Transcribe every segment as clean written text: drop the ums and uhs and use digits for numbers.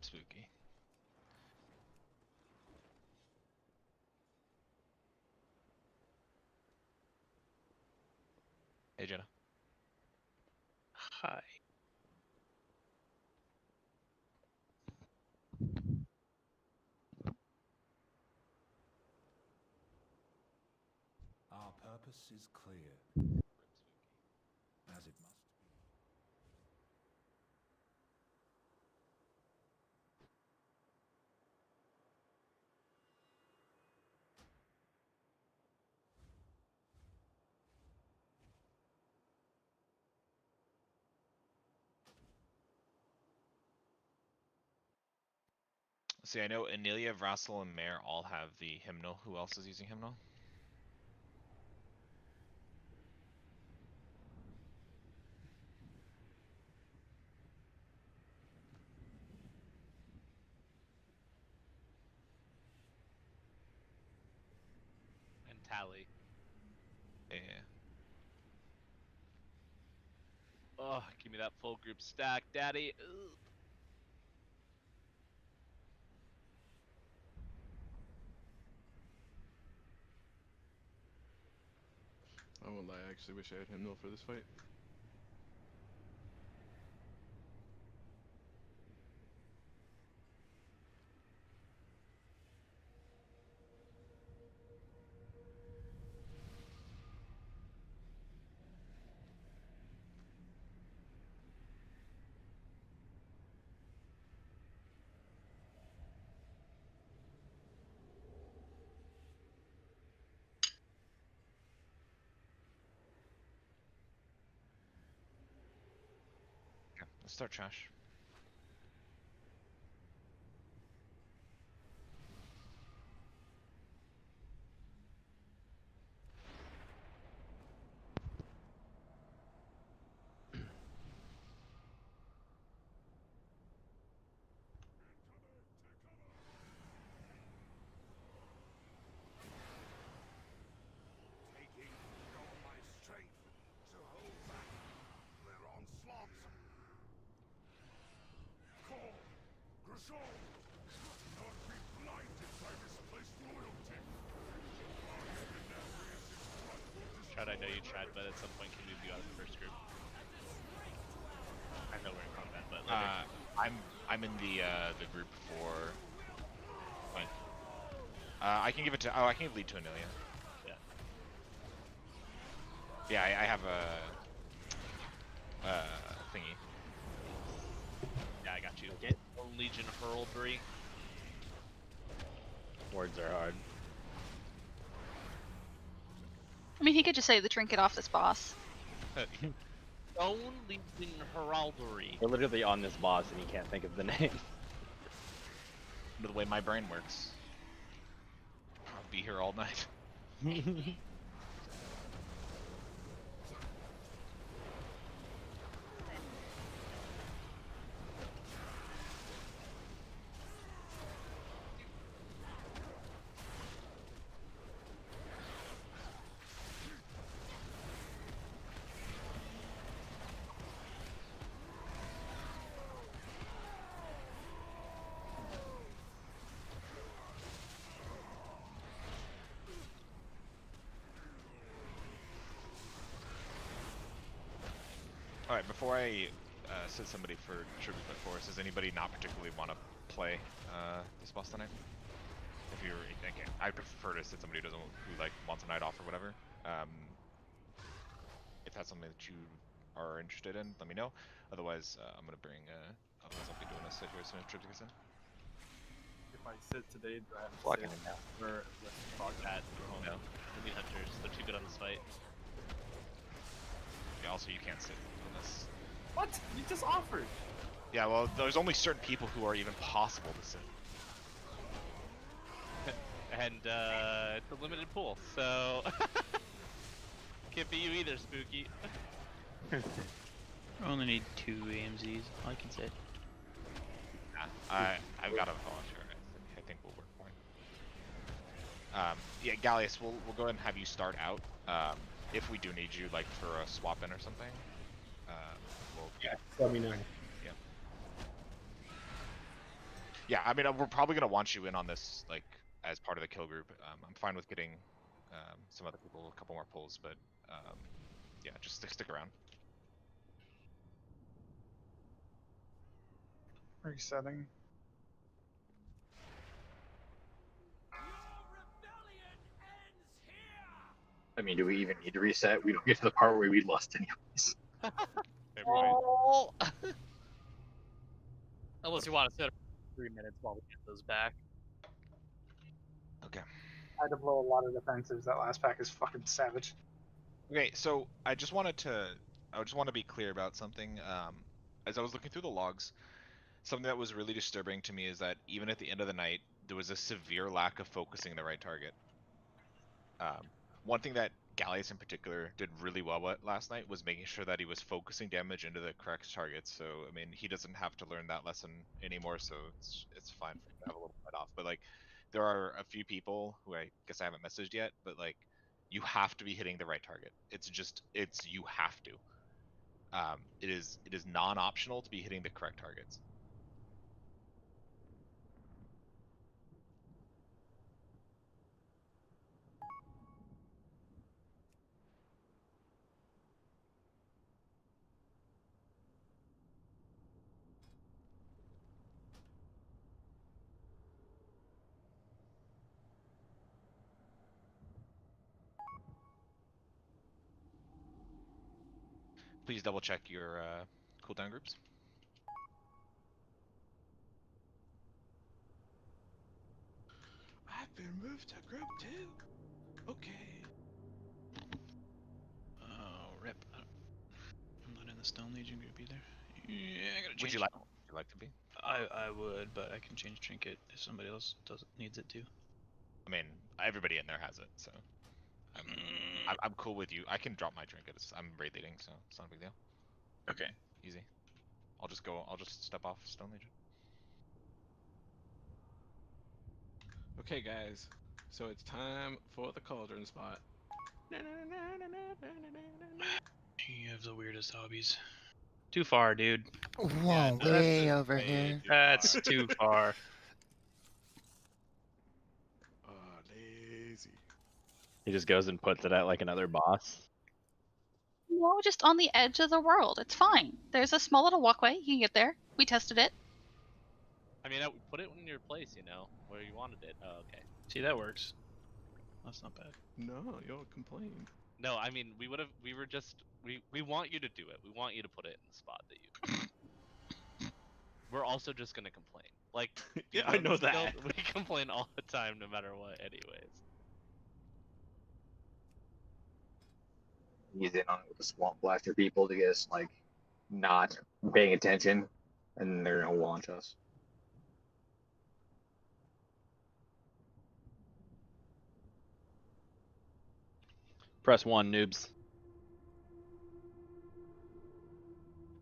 Spooky. Hey, Jenna. Hi. Our purpose is clear, as it must be. See, I know Anelia, Vrassel, and Mare all have the hymnal. Who else is using hymnal? And Tally. Yeah. Oh, give me that full group stack, daddy. Ugh. I won't lie, I actually wish I had hymnal for this fight. Okay, let's start trash. Taking all my strength to hold back their onslaughts. Call, Grishol, not be blinded by misplaced loyalty. Chad, I know you tried, but at some point can move you out of the first group. I know we're in combat, but I'm in the group for. Fine. I can give it to. Oh, I can lead to Anelia. yeah. Yeah, I have a thingy. Yeah, I got you. Get Legion Heraldry. Words are hard. I mean, he could just say the trinket off this boss. Stone Legion Heraldry. We're literally on this boss and he can't think of the name. The way my brain works. I'll be here all night. Alright, before I set somebody for tribute force, does anybody not particularly want to play this boss tonight? If you're, okay, I prefer to set somebody who doesn't, who like wants a night off or whatever. If that's something that you are interested in, let me know. Otherwise, I'm gonna bring. Otherwise, I'll be doing a set here as soon as tribute gets in. If I sit today, do I have to Blocking sit it now. for Prog? Chad, no. We need hunters. They're too good on this fight. Yeah, also, you can't sit on this. What? You just offered. Yeah, well, there's only certain people who are even possible to sit. And it's a limited pool, so can't be you either, Spooky. I only need 2 AMZs. I can sit. I've got a volunteer. I think we'll work fine. Yeah, Gallius, we'll go ahead and have you start out. If we do need you, like for a swap in or something, we'll. Yeah, let me know. Yeah. Yeah, I mean, we're probably gonna want you in on this, like, as part of the kill group. I'm fine with getting some other people a couple more pulls, but yeah, just stick around. Resetting. I mean, do we even need to reset? We don't get to the part where we lost anyways. Fair point. Oh. Unless you want to sit 3 minutes while we get those back. Okay. I had to blow a lot of defensives. That last pack is fucking savage. Okay, so I just want to be clear about something. As I was looking through the logs, something that was really disturbing to me is that even at the end of the night, there was a severe lack of focusing the right target. One thing that Gallius in particular did really well with last night was making sure that he was focusing damage into the correct targets. So I mean, he doesn't have to learn that lesson anymore, so it's fine for him to have a little bit off. But like, there are a few people who I guess I haven't messaged yet, but like, you have to be hitting the right target. It's you have to. It is non-optional to be hitting the correct targets. Please double check your cooldown groups. I've been moved to group 2. Okay. Oh, rip. I'm not in the Stone Legion group either. Yeah, I gotta change. Would you like to be? I would, but I can change trinket if somebody else needs it too. I mean, everybody in there has it, so I'm cool with you. I can drop my trinkets. I'm raid leading, so it's not a big deal. Okay. Easy. I'll just step off Stone Legion. Okay, guys. So it's time for the cauldron spot. You have the weirdest hobbies. Too far, dude. Whoa, that's way just over way here. too That's far. too far. Oh, lazy. He just goes and puts it at like another boss. No, just on the edge of the world. It's fine. There's a small little walkway. You can get there. We tested it. I mean, put it in your place, you know, where you wanted it. Oh, okay. See, that works. That's not bad. No, you'll complain. No, I mean, we want you to do it. We want you to put it in the spot that you. We're also just gonna complain. Like, Yeah, you I know this guild, that. we complain all the time, no matter what, anyways. He's in on with the swamp blaster people to get us like not paying attention, and they're gonna launch us. Press 1, noobs.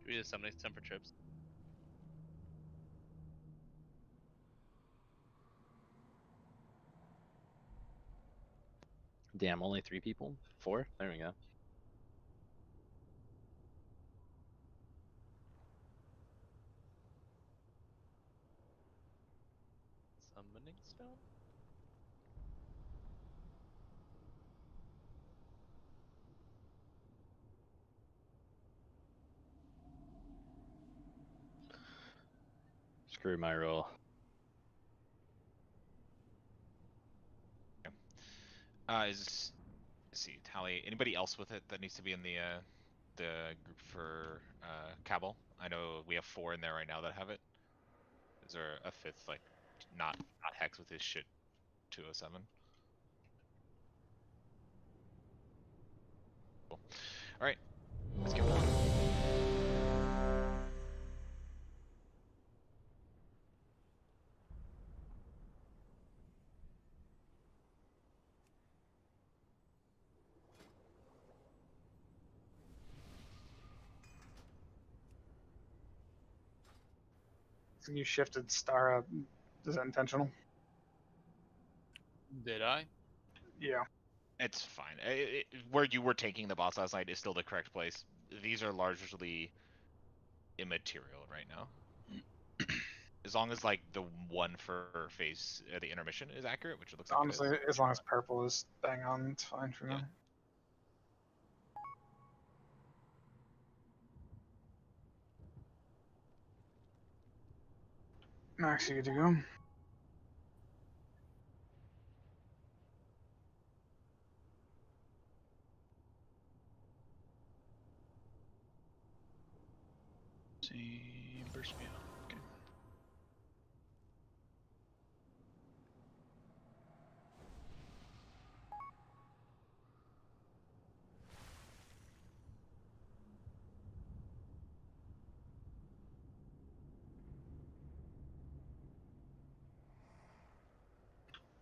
We just summon some for trips. Damn, only 3 people? 4? There we go. Summoning stone. Screw my roll. Let's see, Tally. Anybody else with it that needs to be in the group for Cabal? I know we have 4 in there right now that have it. Is there a 5th, like, not Hex with his shit 207? Cool. All right, let's get rolling. So you shifted star up. Is that intentional? Did I? Yeah. It's fine. Where you were taking the boss last night is still the correct place. These are largely immaterial right now. As long as like the one for phase the intermission is accurate, which it looks like Honestly, it is. as long as purple is bang on, it's fine for Yeah. me. Max, you good to go? See, burst me out. Okay.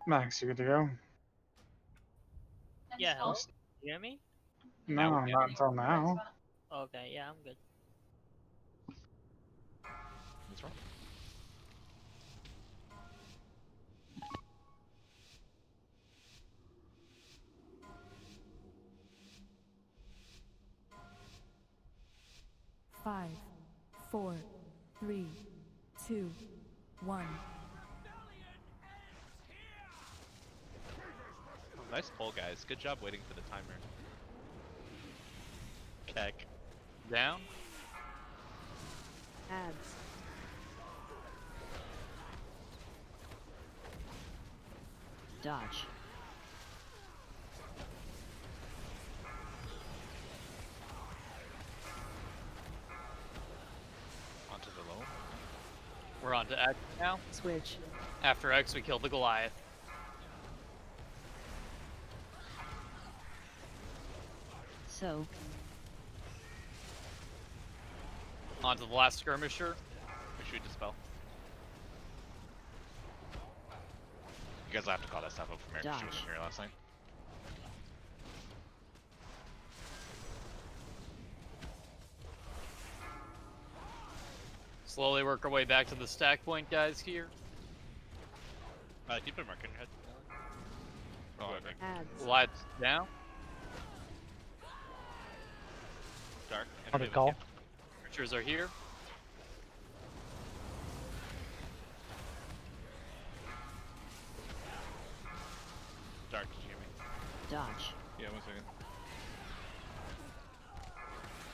Max, you good to go? Yeah, hello? You hear me? No, not until now. Okay, yeah, I'm good. What's wrong? Five, 4, 3, 2, 1. Nice pull, guys. Good job waiting for the timer. Keck. Down. Ads. Dodge. Onto the low. We're on to X now. Switch. After X, we kill the Goliath. Soak. On to the last skirmisher. Make sure you dispel. You guys will have to call that stuff up from Eric. She wasn't Dodge. here last night. Slowly work our way back to the stack point, guys, here. Keep a mark in your head. Oh, Whoever. Ads. Lights down. Dark. On the energy with call. you. Archers are here. Dark, did you hear me? Dodge. Yeah, 1 second.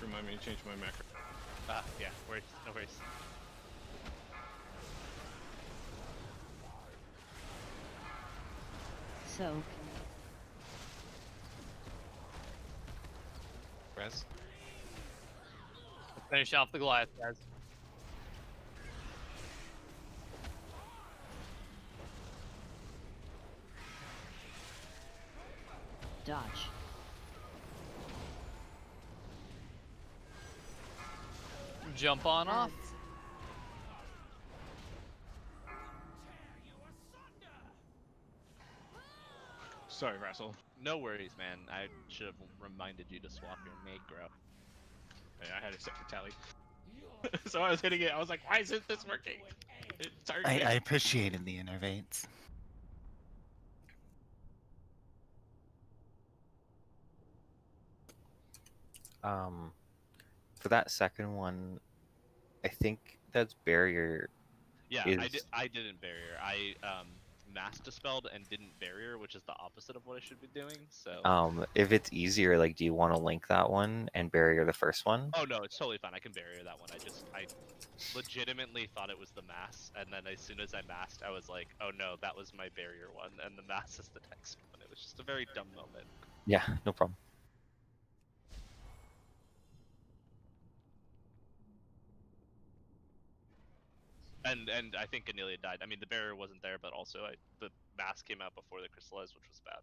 Remind me to change my macro. Yeah, worries. No worries. Soak. Res. Finish off the Goliath, guys. Dodge. Jump on off. Ads. Sorry, Russell. No worries, man. I should have reminded you to swap your macro. Yeah, I had it set for tally. So I was hitting it. I was like, why isn't this working? I appreciated the innervates. For that second one, I think that's barrier. Yeah, is... I didn't barrier. I mass dispelled and didn't barrier, which is the opposite of what I should be doing. So. If it's easier, like, do you want to link that one and barrier the first one? Oh no, it's totally fine. I can barrier that one. I legitimately thought it was the mass, and then as soon as I masked, I was like, oh no, that was my barrier one, and the mass is the next one. It was just a very dumb moment. Yeah, no problem. And I think Anelia died. I mean, the barrier wasn't there, but also the mass came out before the crystallized, which was bad.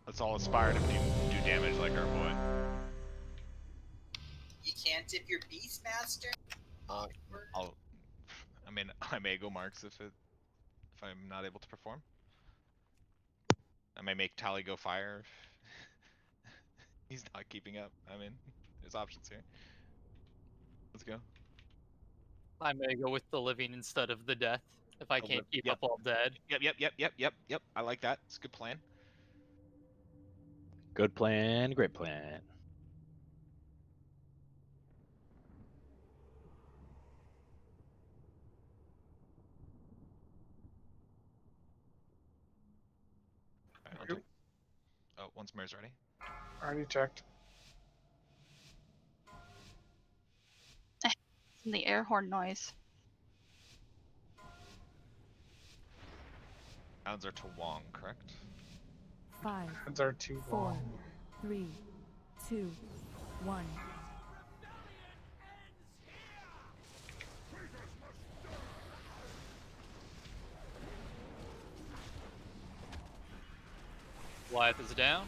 Let's all aspire to do damage like our boy. You can't dip your Beastmaster? I mean, I may go marks if I'm not able to perform. I may make Tally go fire if he's not keeping up. I mean, there's options here. Let's go. I may go with the living instead of the death if I can't keep Yep. up all dead. Yep. I like that. It's a good plan. Good plan, great plan. once Mare's ready. Already checked. And the air horn noise. Odds are to Wong, correct? 5, Odds are too 4, long. 3, 2, 1. Goliath is down.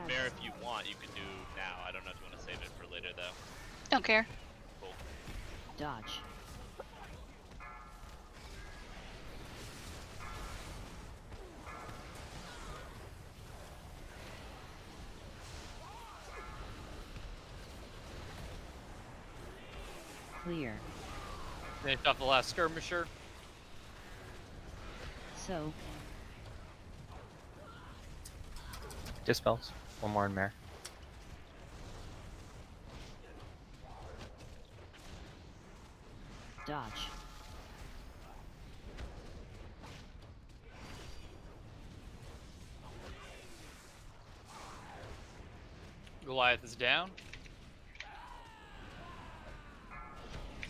Bear, if you want, you can do now. I don't know if you want to save it for later, though. Don't care. Cool. Dodge. Clear. Finish off the last skirmisher. So, Dispels. One more in Mare. dodge. Goliath is down.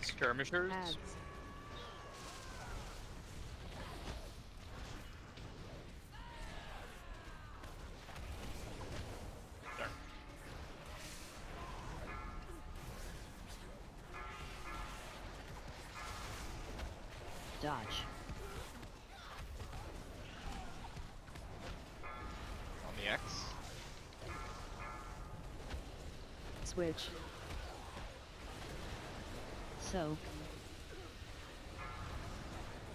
Skirmishers. Adds. There. Dodge. On the X. Switch. So,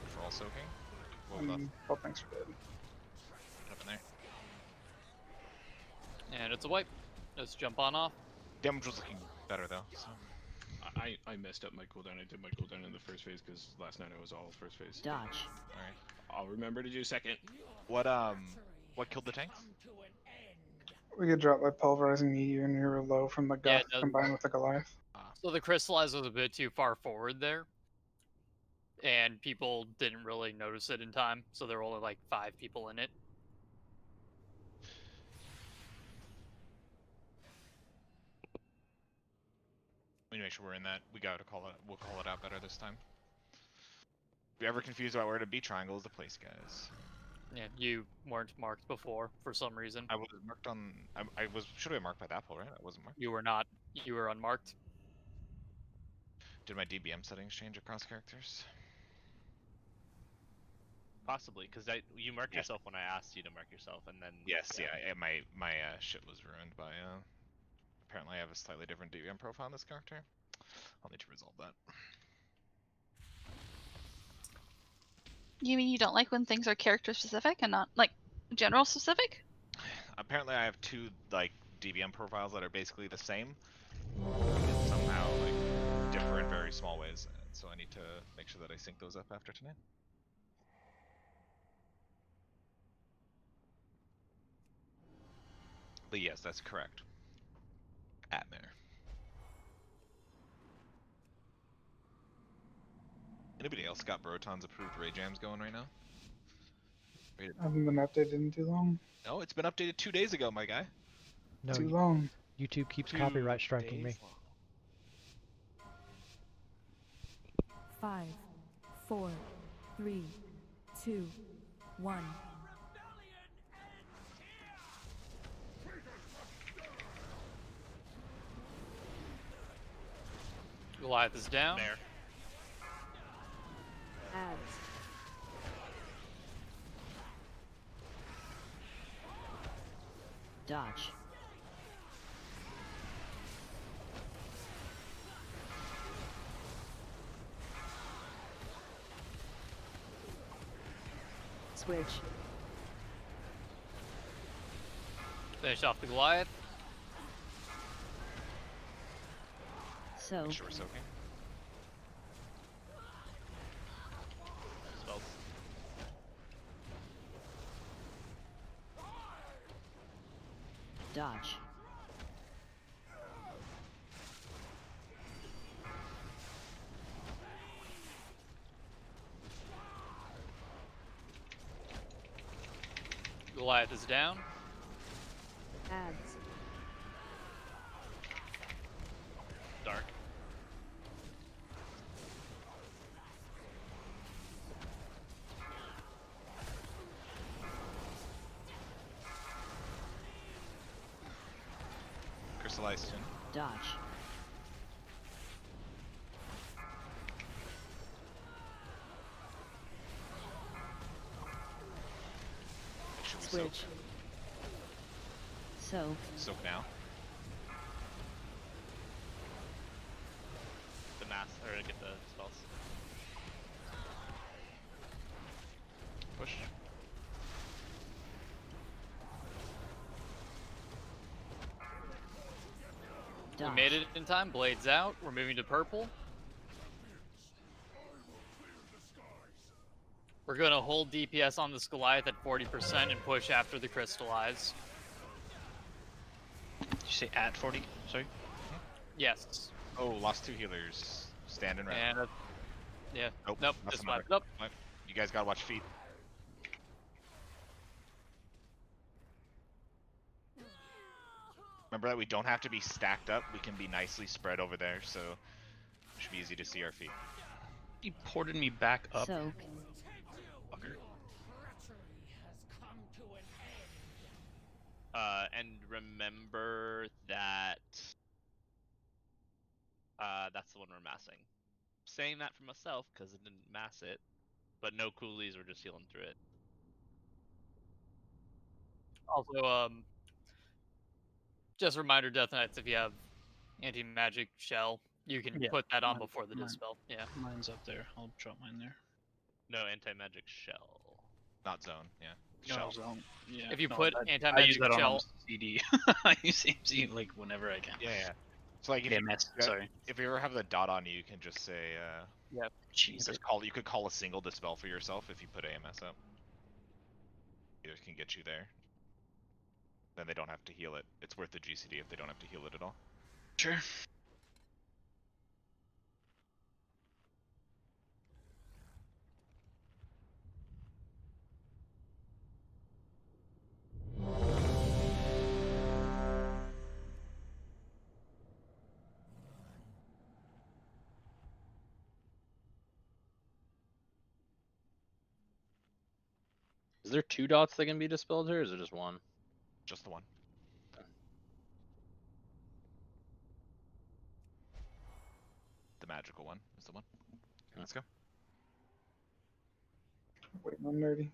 For all soaking. What was Both things are good. up in there? And it's a wipe. Let's jump on off. Damage was looking better though. So. I messed up my cooldown. I did my cooldown in the first phase because last night I was all first phase. dodge. All right. I'll remember to do second. What killed the tanks? We get dropped by pulverizing meteor and we were low from the Yeah, Guff combined with the Goliath. So the crystallize was a bit too far forward there. And people didn't really notice it in time, so there were only like 5 people in it. We need to make sure we're in that. We gotta call it. We'll call it out better this time. If you're ever confused about where to be, triangle is the place, guys. Yeah, you weren't marked before for some reason. I was marked on. I was should have been marked by that pole, right? I wasn't marked. You were not. You were unmarked. Did my DBM settings change across characters? Possibly, because you marked Yes. yourself when I asked you to mark yourself, and then Yes. Yeah. My shit was ruined by. Apparently, I have a slightly different DBM profile on this character. I'll need to resolve that. You mean you don't like when things are character specific and not like general specific? Apparently, I have 2 like DBM profiles that are basically the same, and somehow like differ in very small ways. And so I need to make sure that I sync those up after tonight. But yes, that's correct. Atmare. Anybody else got Broton's approved Ray Jams going right now? Haven't been updated in too long. No, it's been updated 2 days ago, my guy. No, Too long. YouTube keeps 2 copyright striking me. days long. 5, 4, 3, 2, 1. Goliath is down. There. Adds. Dodge. Switch. Finish off the Goliath. So, Make sure we're soaking. Spells. dodge. Goliath is down. Ads. Dark. Crystallized Tin. Dodge. It should be Switch. soak. Soak. Soak now. The mass, or get the spells. Push. We Dodge. made it in time. Blades out. We're moving to purple. We're going to hold DPS on this Goliath at 40% and push after the crystallize. Did you say at 40? Sorry. Yes. Oh, lost 2 healers. Standing right. And yeah. Nope. Nope. That's Just another. left up. Nope. You guys gotta watch feet. Remember that we don't have to be stacked up. We can be nicely spread over there, so it should be easy to see our feet. He ported me back up. Soak. Fucker. And remember that that's the one we're massing. Saying that for myself because it didn't mass it, but no coolies, we're just healing through it. Also, just a reminder, Death Knights, if you have anti-magic shell, you can Yeah, put that on mine- before the mine- dispel. Yeah. Mine's up there. I'll drop mine there. No anti-magic shell. Not zone, yeah. No, Shell. zone. Yeah. If you no, put that- I use anti-magic that on shell, almost CD. I use AMC like whenever I can. Yeah, yeah. So like if AMS, sorry. if you ever have the dot on you can just say yeah, Jesus. just call you could call a single dispel for yourself if you put AMS up. Either can get you there. Then they don't have to heal it. It's worth the GCD if they don't have to heal it at all. Sure. Is there 2 dots that can be dispelled here, or is it just 1? Just the one. The magical one is the one. Okay, let's go. Waiting on Nerdy.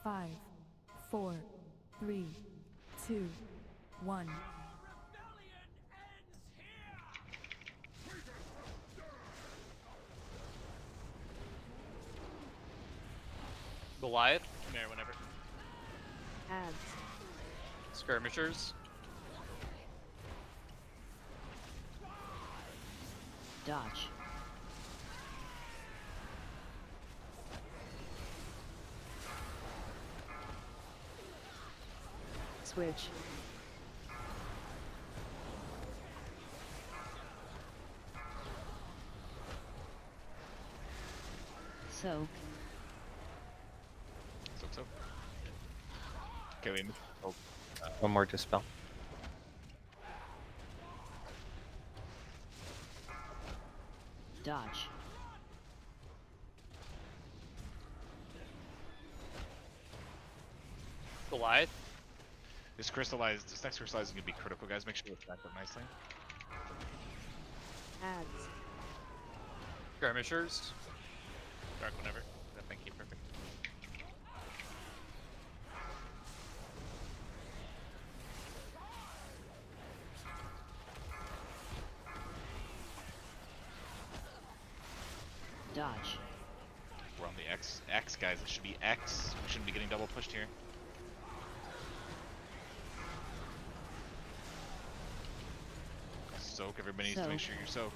Five, 4, 3, 2, 1. Goliath, Come here whenever. Ads. skirmishers, Dodge. Switch. Soak. So. Okay, we oh, One more dispel. Dodge. Goliath, this next crystallized is gonna be critical, guys. Make sure you stack up nicely. Ads. skirmishers, Dark whenever. Yeah, thank you, perfect. Dodge. We're on the X guys. It should be X. We shouldn't be getting double pushed here. Soak. Everybody needs to make sure you soak.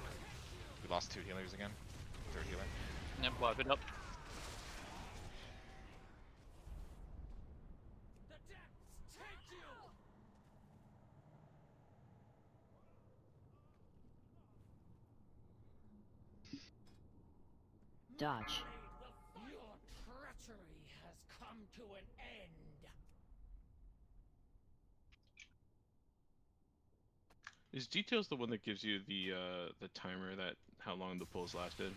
We lost 2 healers again. 3rd healer. Yep, wipe it up. Dodge. Your treachery has come to an end. Is details the one that gives you the timer that how long the pulls lasted?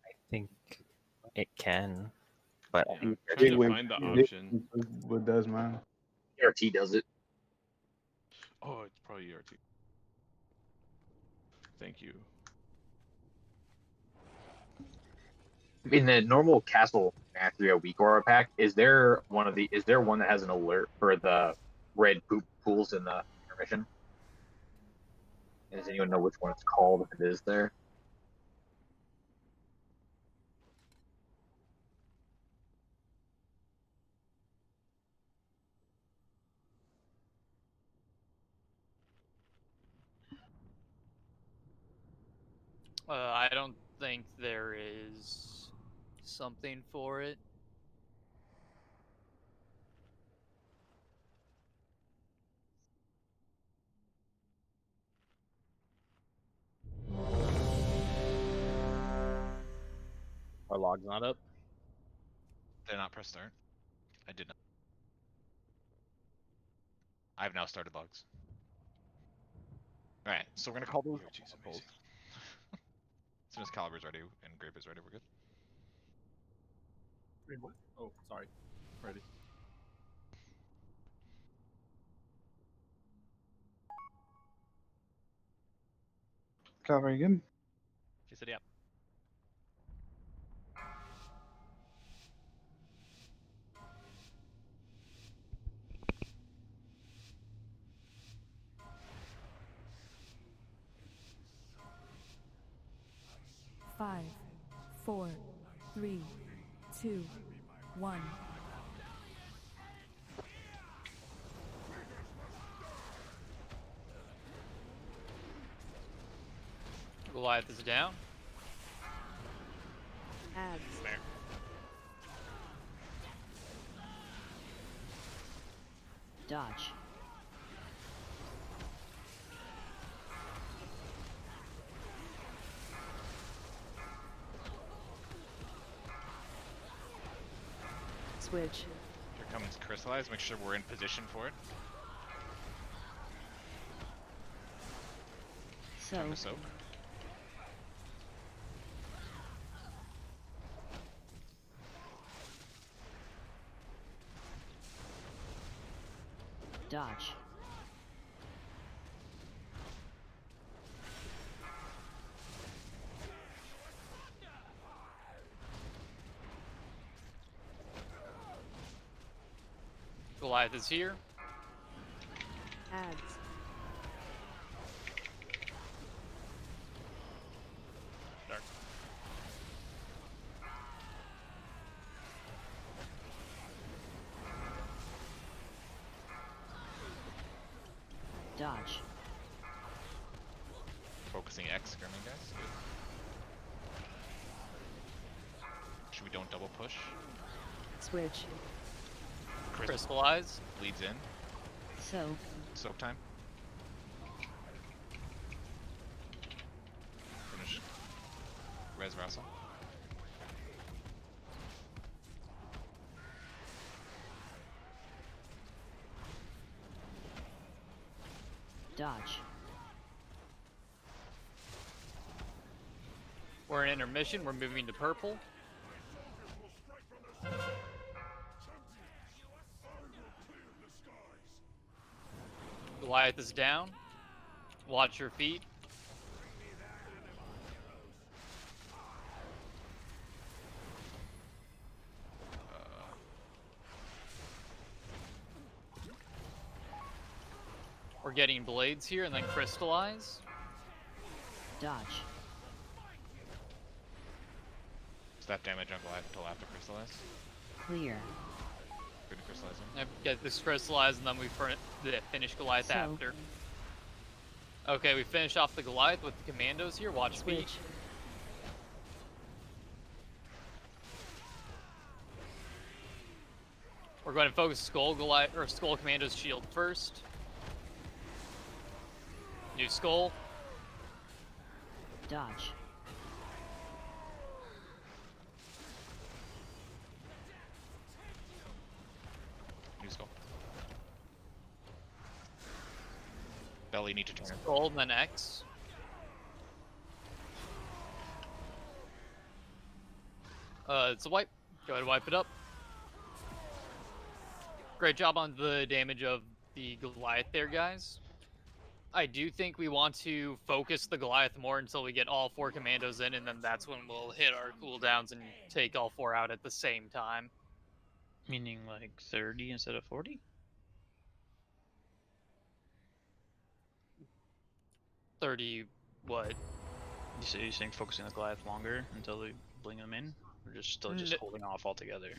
I think it can, but Yeah, I'm trying to Wait, find the option. What does mine? ERT does it. Oh, it's probably ERT. Thank you. In the normal castle mastery a week aura pack, is there one that has an alert for the red poop pools in the intermission? And does anyone know which one it's called if it is there? I don't think there is something for it. Our log's not up. Did I not press start? I did not. I've now started logs. Alright, so we're gonna call those ERT's polls. amazing. As soon as Caliber's ready and Grape is ready, we're good. Wait, what? Oh, sorry. Ready. Calvary, you good? She said, "Yep." Five, 4, 3, 2, 1. Goliath is down. Ads. Dodge. Switch. Here comes Crystallize, make sure we're in position for it. Time to soak. Dodge. Goliath is here. Ads. Dark. Dodge. Focusing X, skimming guys. Good. Should we don't double push? Switch. Crystallize. Leads in. Soak. Soak time. Finish. Res Russell. Dodge. We're in intermission. We're moving to purple. Goliath is down. Watch your feet. We're getting blades here and then crystallize. Dodge. Step damage on Goliath until after Crystallize. Clear. Gonna crystallize him. Yep, get this crystallized, and then we finish Goliath So- after. Okay, we finish off the Goliath with the commandos here. Watch me. Switch. We're going to focus Skull Goliath or Skull Commando's shield first. New Skull. Dodge. New skull. Belly need to turn. Skull, then X. It's a wipe. Go ahead and wipe it up. Great job on the damage of the Goliath there, guys. I do think we want to focus the Goliath more until we get all 4 commandos in, and then that's when we'll hit our cooldowns and take all 4 out at the same time. Meaning like 30 instead of 40? 30 what? You're saying focusing the Goliath longer until we bring them in? Or just still just holding off altogether?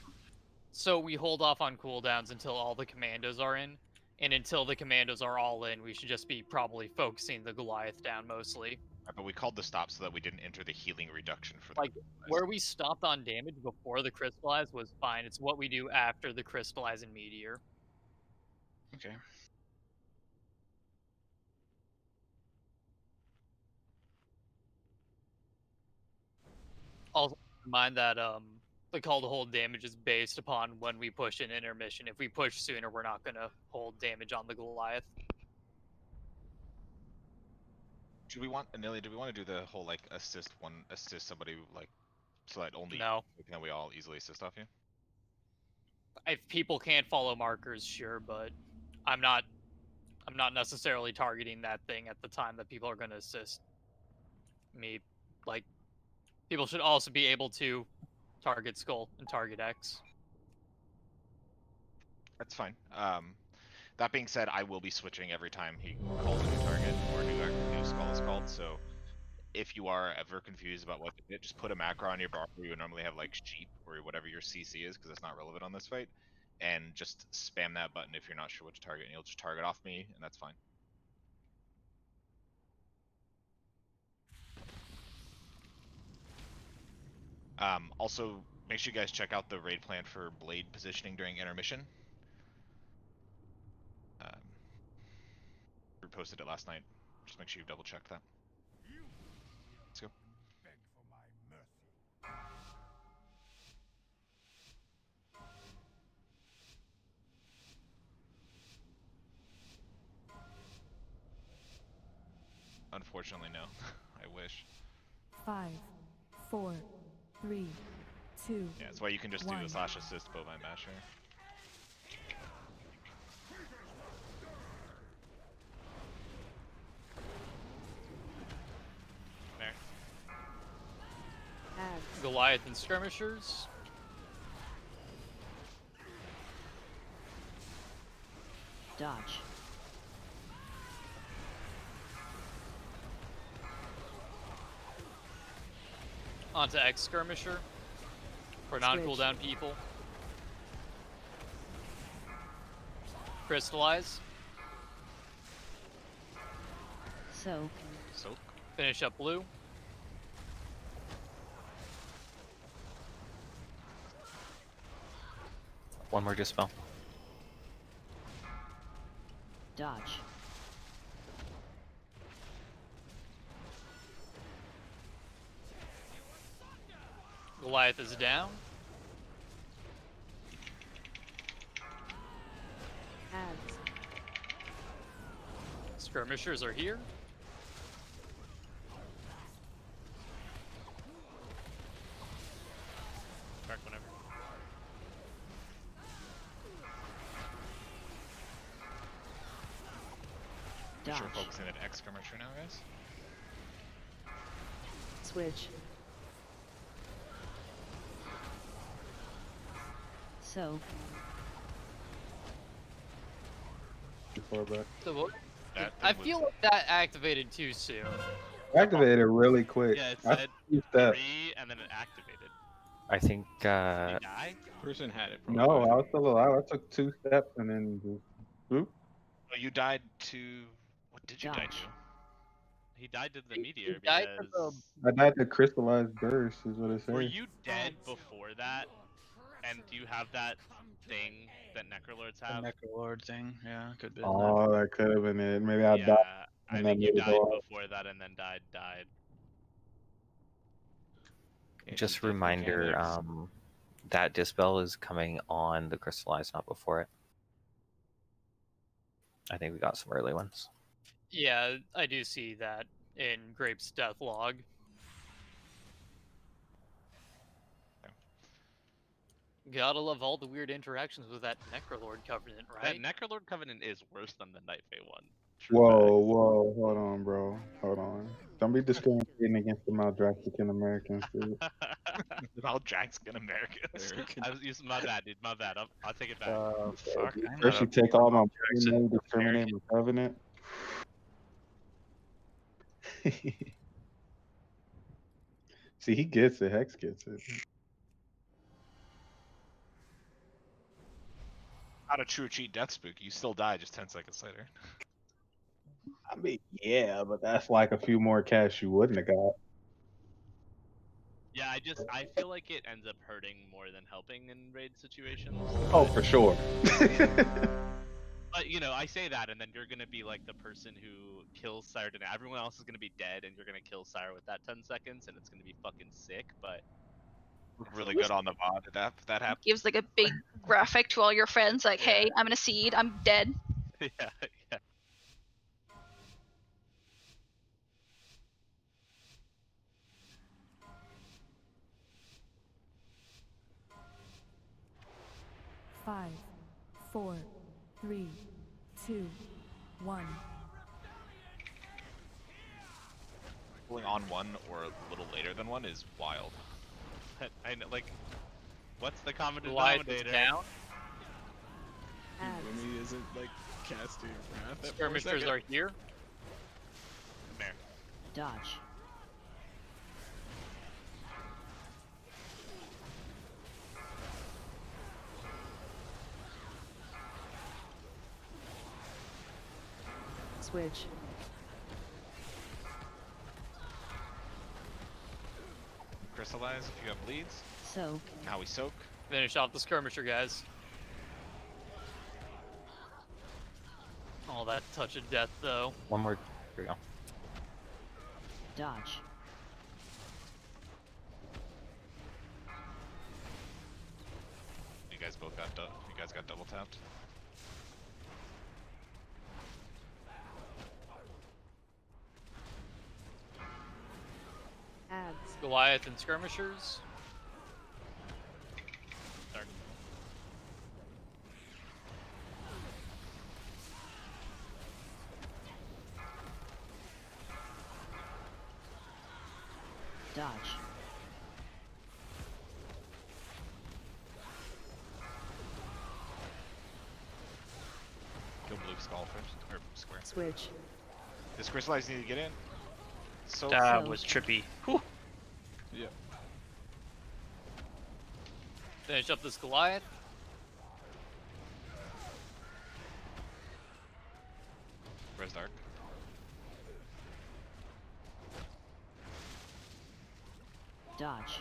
So we hold off on cooldowns until all the commandos are in, and until the commandos are all in, we should just be probably focusing the Goliath down mostly. But we called the stop so that we didn't enter the healing reduction for the Like, where we stopped on damage before the crystallize was fine. It's what we do after the crystallize and meteor. Okay. Also, keep in mind that the call to hold damage is based upon when we push in intermission. If we push sooner, we're not going to hold damage on the Goliath. Do we want Anelia? Do we want to do the whole like assist somebody like so that only No. can we all easily assist off you? If people can't follow markers, sure, but I'm not necessarily targeting that thing at the time that people are going to assist me. Like, people should also be able to target Skull and target X. That's fine. That being said, I will be switching every time he calls a new target or new skull is called. So if you are ever confused about what to hit, just put a macro on your bar where you would normally have like sheep or whatever your CC is, because it's not relevant on this fight, and just spam that button if you're not sure what to target, and you'll just target off me, and that's fine. Also, make sure you guys check out the raid plan for blade positioning during intermission. We posted it last night. Just make sure you double check that. Let's go. Unfortunately, no. I wish. 5, 4, 3, 2. Yeah, that's why you can just do the slash assist bovine masher. There. Goliath and skirmishers. Dodge. Onto X skirmisher for non-cooldown people. Crystallize. Soak. Soak. Finish up blue. One more dispel. Dodge. Goliath is down. Ads. Skirmishers are here. Back whenever. Make sure Dodge. we're focusing at X skirmisher now, guys. Switch. Soak. Too far back. So, That I was- feel like that activated too soon. Activated really quick. Yeah, it I said used that. 3 and then it activated. I think Did you die? Person had it. No, I was still alive. I took 2 steps and then just boop. Oh, you died to. What did you die Dodge. to? He died to the meteor died to because. I died to crystallized burst, is what it Were says. you dead before that? And do you have that thing that Necrolords The have? Necrolord thing, yeah, could be. Oh, that could have been it. Maybe I Yeah, died. I And think then you made it died go out. before that and then died. Just a reminder, that dispel is coming on the crystallized, not before it. I think we got some early ones. Yeah, I do see that in Grape's death log. Gotta love all the weird interactions with that Necrolord Covenant, right? That Necrolord Covenant is worse than the Night Fae one. Whoa, hold on, bro. Hold on. Don't be discriminating against the Maldraxican Americans, dude. Maldraxican Americans. I was using my bad, dude. My bad. I'll take it back. Fuck. First you take all my money and discriminate my covenant. See, he gets it. Hex gets it. Not a true cheat death spook. You still die just 10 seconds later. I mean, yeah, but that's like a few more cash you wouldn't have got. Yeah, I feel like it ends up hurting more than helping in raid situations. Oh, for sure. But you know, I say that, and then you're gonna be like the person who kills Sire Dana. Everyone else is gonna be dead, and you're gonna kill Sire with that 10 seconds, and it's gonna be fucking sick. But Really good on the VOD if that happens. Gives like a big graphic to all your friends, like, "Hey, I'm in a seed. I'm dead." yeah, yeah. Five, 4, 3, 2, 1. Pulling on 1 or a little later than 1 is wild. I know, like, what's the common Goliath is denominator? down. Remy isn't like casting Wrath at Skirmishers are here. Come here. Dodge. Switch. Crystallize if you have bleeds. Soak. Now we soak. Finish off the skirmisher, guys. All that touch of death, though. One more. Here we go. Dodge. You guys both got you guys got double tapped. Ads. Goliath and skirmishers. Dark. Dodge. Kill blue skull first, or square. Switch. Does crystallize need to get in? So That was trippy. Whew. Yeah. Finish up this Goliath. Where's dark? Dodge.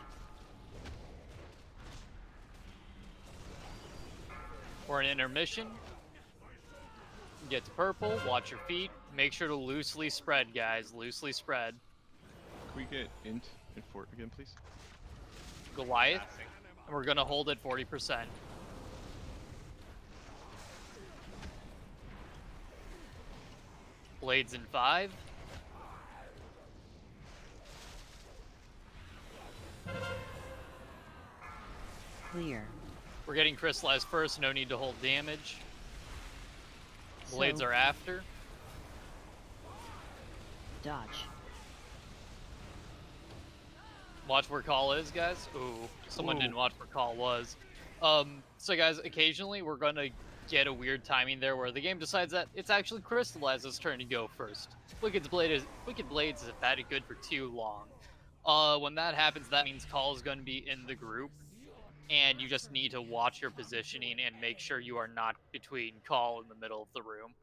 We're in intermission. Get to purple. Watch your feet. Make sure to loosely spread, guys. Loosely spread. Can we get int and fort again, please? Goliath. And we're gonna hold at 40%. Blades in 5. Clear. We're getting crystallized first, no need to hold damage. Blades So- are after. Dodge. Watch where call is, guys. Ooh, someone Ooh. didn't watch where call was. So guys, occasionally we're gonna get a weird timing there where the game decides that it's actually Crystallized's turn to go first. Wicked Blades have had it good for too long. When that happens, that means call is gonna be in the group. and you just need to watch your positioning and make sure you are not between call in the middle of the room.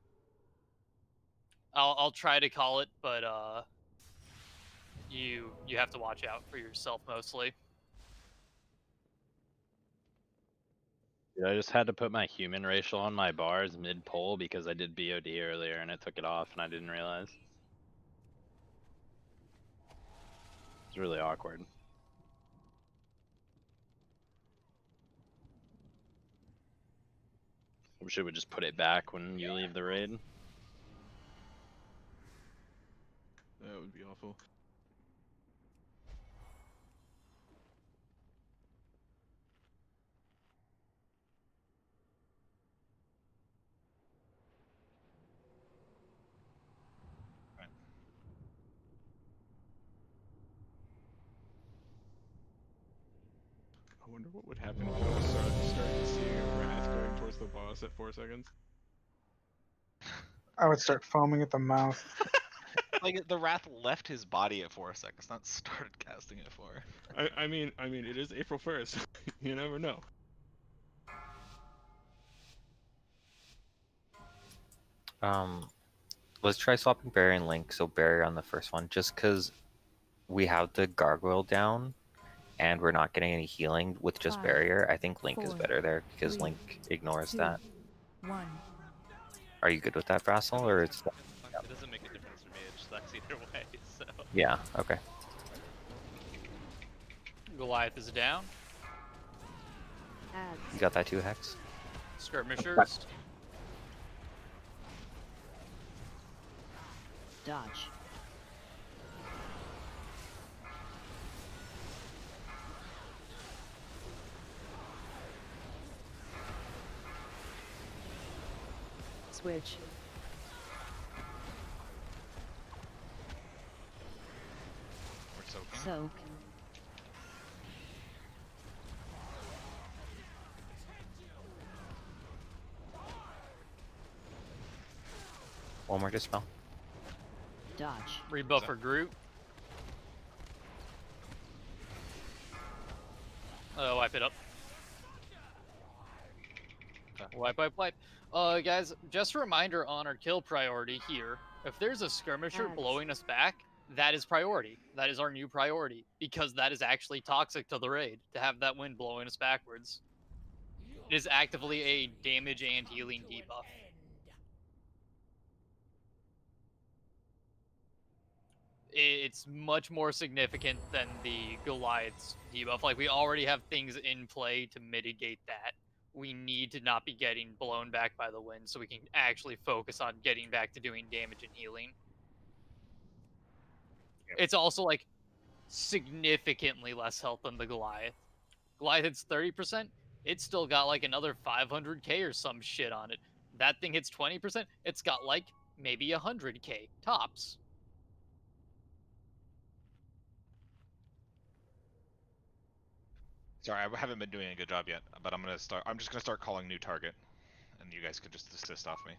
I'll try to call it, but you have to watch out for yourself mostly. Dude, I just had to put my human racial on my bars mid-pull because I did BOD earlier and it took it off and I didn't realize. It's really awkward. I wish it would just put it back when you leave the raid. That would be awful. I wonder what would happen if I started seeing a Wrath going towards the boss at 4 seconds. I would start foaming at the mouth. Like the Wrath left his body at 4 seconds, not started casting it 4. I mean, it is April 1st. You never know. Let's try swapping Barrier and Link. So Barrier on the first one, just because we have the gargoyle down, and we're not getting any healing with just 5, Barrier. I think Link is 4, better there because 3, Link ignores 2, that. 1. Are you good with that, Brassel, or it's? It doesn't make a difference to me. It just sucks either way. So. Yeah. Okay. Goliath is down. You got that too, Hex? Skirmishers. Dodge. Switch. We're soaking. Soak. One more dispel. Dodge. Rebuff for Groot. Wipe it up. Wipe. Guys, just a reminder on our kill priority here. If there's a skirmisher blowing us back, that is priority. That is our new priority, because that is actually toxic to the raid, to have that wind blowing us backwards. It is actively a damage and healing debuff. It's much more significant than the Goliath's debuff. Like, we already have things in play to mitigate that. We need to not be getting blown back by the wind so we can actually focus on getting back to doing damage and healing. It's also, like, significantly less health than the Goliath. Goliath hits 30%, it's still got, like, another 500k or some shit on it. That thing hits 20%, it's got, like, maybe 100k, tops. Sorry, I haven't been doing a good job yet, but I'm just gonna start calling new target, and you guys could just assist off me.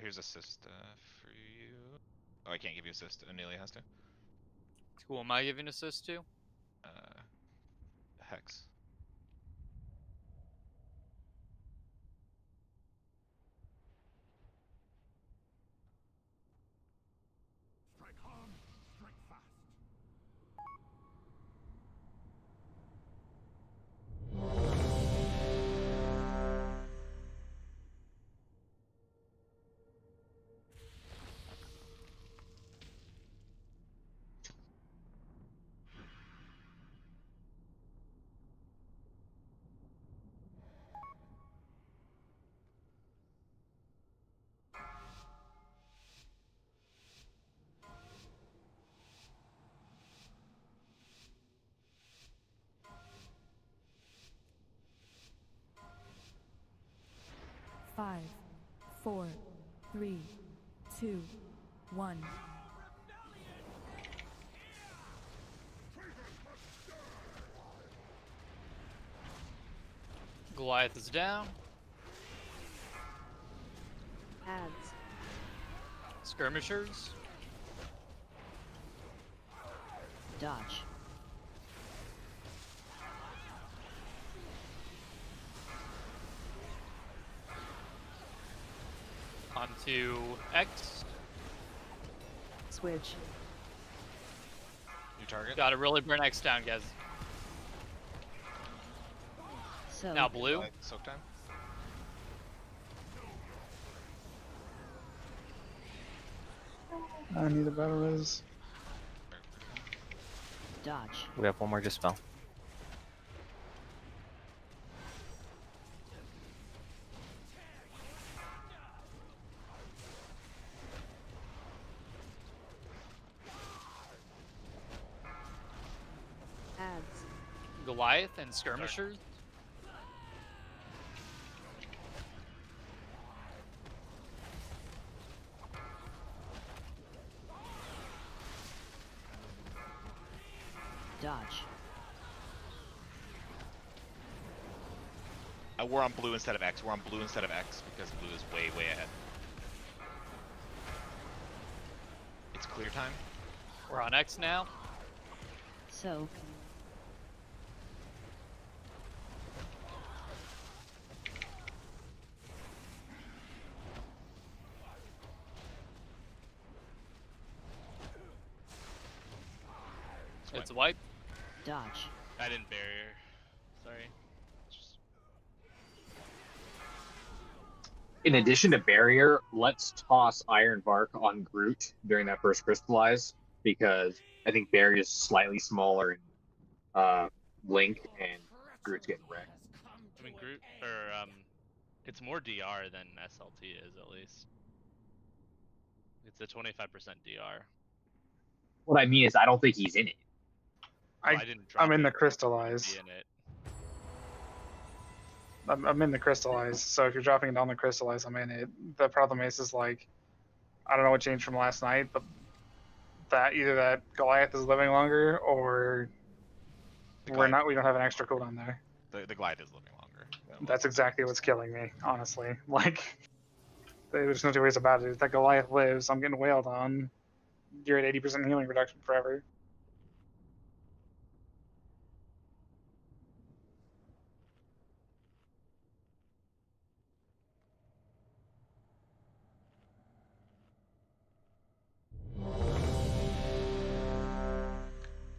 Here's assist for you. Oh, I can't give you assist. Anelia has to. Who am I giving assist to? Hex. Strike hard, strike fast. Five, 4, 3, 2, 1. Goliath is down. Ads. Skirmishers. Dodge. Onto X. Switch. New target. Gotta really burn X down, guys. So. Now blue. Soak time. I need a battle res. Dodge. We have one more dispel. Adds. Goliath and skirmishers. Dodge. We're on blue instead of X. We're on blue instead of X because blue is way, way ahead. It's clear time. We're on X now. So. It's white. Dodge. I didn't barrier. Sorry. In addition to barrier, let's toss Iron Bark on Groot during that first crystallize because I think barrier is slightly smaller in Link and Groot's getting wrecked. I mean, Groot, or it's more DR than SLT is at least. It's a 25% DR. What I mean is, I don't think he's in it. Well, I didn't drop I'm in it the for it to crystallize. be in it. I'm in the crystallize. So if you're dropping it on the crystallize, I'm in it. The problem is like, I don't know what changed from last night, but that either that Goliath is living longer or we don't have an extra cooldown there. The Goliath is living longer. That's exactly what's killing me, honestly. Like, there's no two ways about it. If that Goliath lives, I'm getting wailed on. You're at 80% healing reduction forever.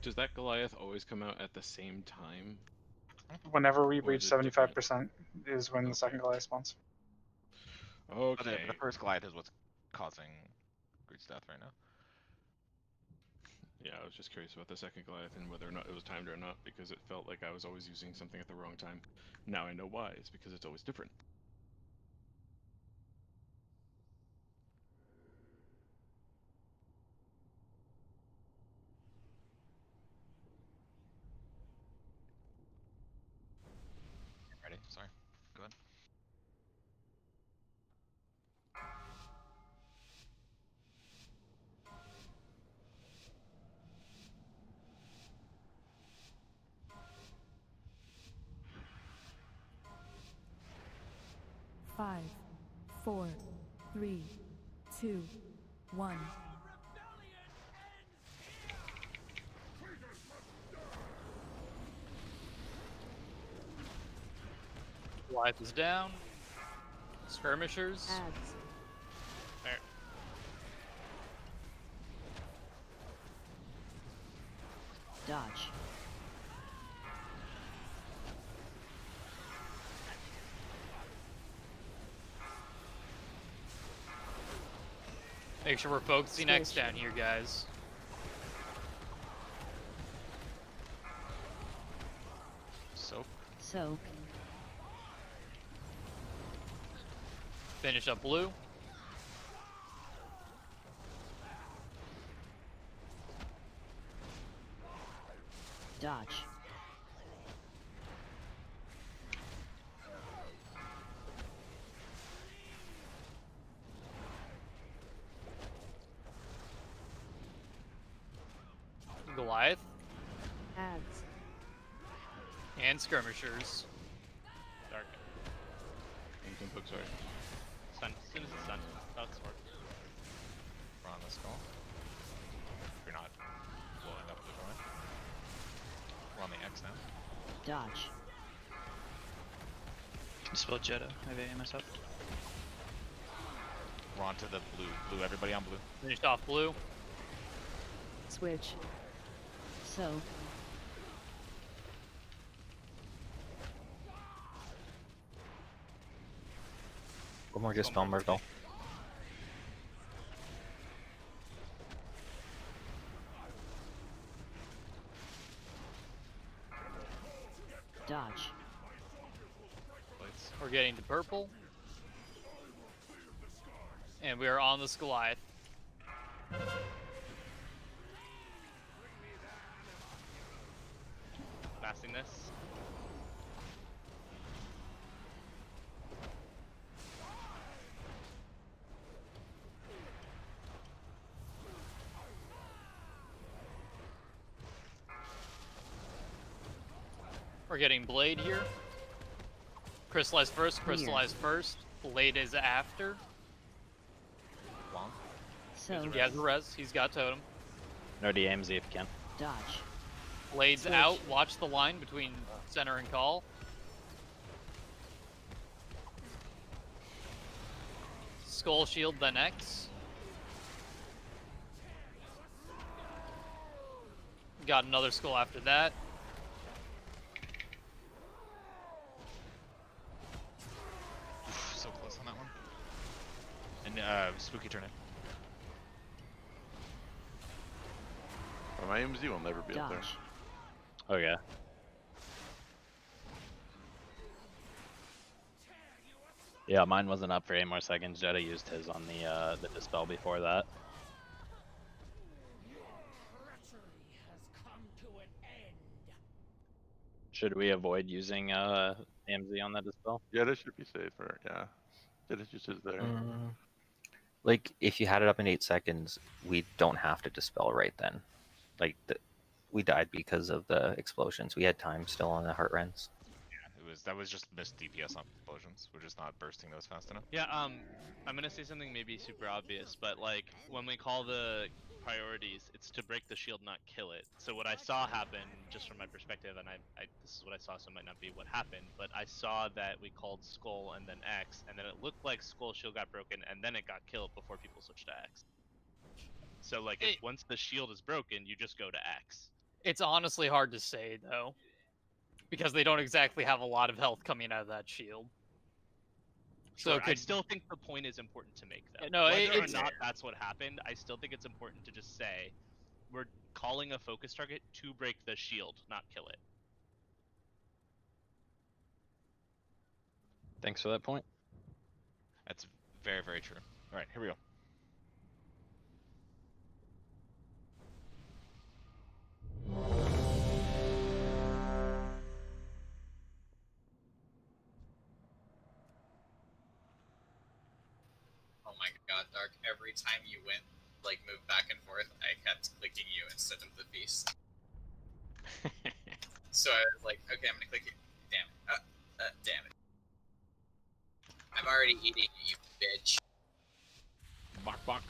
Does that Goliath always come out at the same time? Whenever we Or reach is it different? 75% is when the second Goliath spawns. Okay. But the first Goliath is what's causing Groot's death right now. Yeah, I was just curious about the second Goliath and whether or not it was timed or not, because it felt like I was always using something at the wrong time. Now I know why. It's because it's always different. Ready? Sorry. Go ahead. Five, 4, 3, 2, 1. Goliath is down. Skirmishers. Adds. Dodge. Make sure we're focusing X down here, guys. Soak. Soak. Finish up blue. Dodge. Goliath. Adds. And skirmishers. Dark. You can book, sorry. Sun. As soon as it's sun. That's smart. Dodge. Dispel Jetta. I have AA myself. We're on to the blue. Blue, everybody on blue. Finished off blue. Switch. So. One more Dispel Myrtle. Dodge. We're getting to purple. And we are on this Goliath. Passing this. We're getting Blade here. Crystallize first, crystallize first. Blade is after. Long. So. He has a res, he's got totem. No DMZ if you can. Dodge. Blade's Switch. out, watch the line between center and call. Skull shield, then X. Got another skull after that. So close on that one. And spooky turn in. Well, my AMZ will never be up there. Dodge. Oh yeah. Yeah, mine wasn't up for 8 more seconds. Jetta used his on the dispel before that. Should we avoid using AMZ on that dispel? Yeah, this should be safer. Yeah, it just is there. Like, if you had it up in 8 seconds, we don't have to dispel right then. Like, we died because of the explosions. We had time still on the heart rends. Yeah, that was just missed DPS on explosions. We're just not bursting those fast enough. Yeah, I'm gonna say something maybe super obvious, but like when we call the priorities, it's to break the shield, not kill it. So what I saw happen, just from my perspective, and this is what I saw, so it might not be what happened, but I saw that we called Skull and then X, and then it looked like Skull shield got broken, and then it got killed before people switched to X. So like, once the shield is broken, you just go to X. It's honestly hard to say though, because they don't exactly have a lot of health coming out of that shield. So Sure, I still think the point is important to make, though. No, Whether or not that's what happened, I still think it's important to just say we're calling a focus target to break the shield, not kill it. Thanks for that point. That's very, very true. All right, here we go. Oh my god, Dark. Every time you went, like, moved back and forth, I kept clicking you instead of the beast. So I was like, okay, I'm gonna click you. Damn it. Damn it. I'm already eating you, bitch. Bok Bok.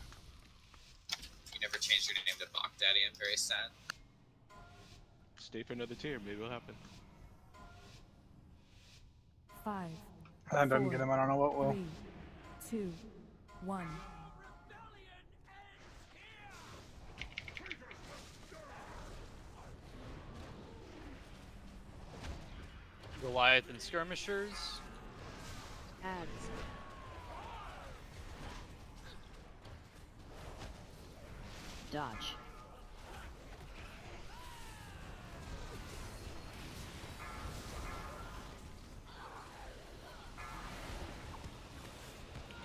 You never changed your name to Bok Daddy, I'm very sad. Stay for another tier, maybe it'll happen. 5. That doesn't get him, I don't know what will. 3, 2, 1. Goliath and skirmishers. Ads. Dodge.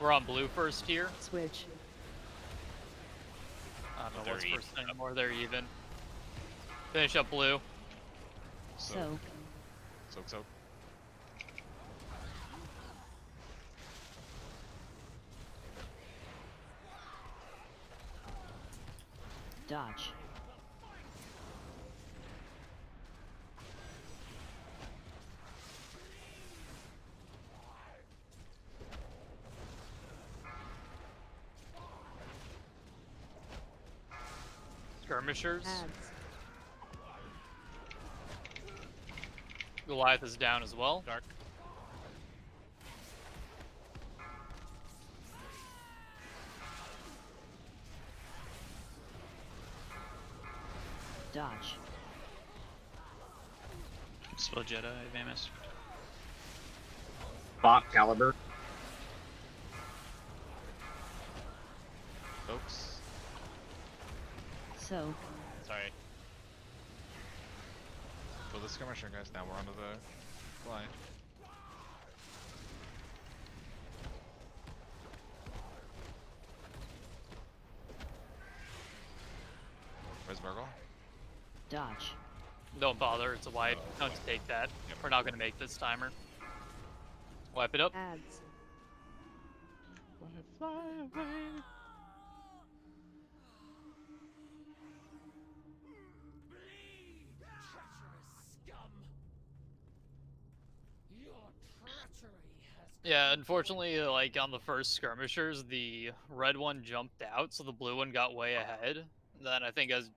We're on blue first here. Switch. I don't know They're what's even. first anymore. They're even. Finish up blue. So. Soak. Dodge. Skirmishers. Ads. Goliath is down as well. Dark. Dodge. Spell Jedi, Vamus. Bot Caliber. Folks. So. Sorry. Kill the skirmisher, guys. Now we're onto the line. Where's Burgle? Dodge. Don't bother, it's a wipe. Don't take that. We're not gonna make this timer. Wipe it up. Ads. Fly away. Yeah, unfortunately, like on the first skirmishers, the red one jumped out, so the blue one got way ahead. Then I think as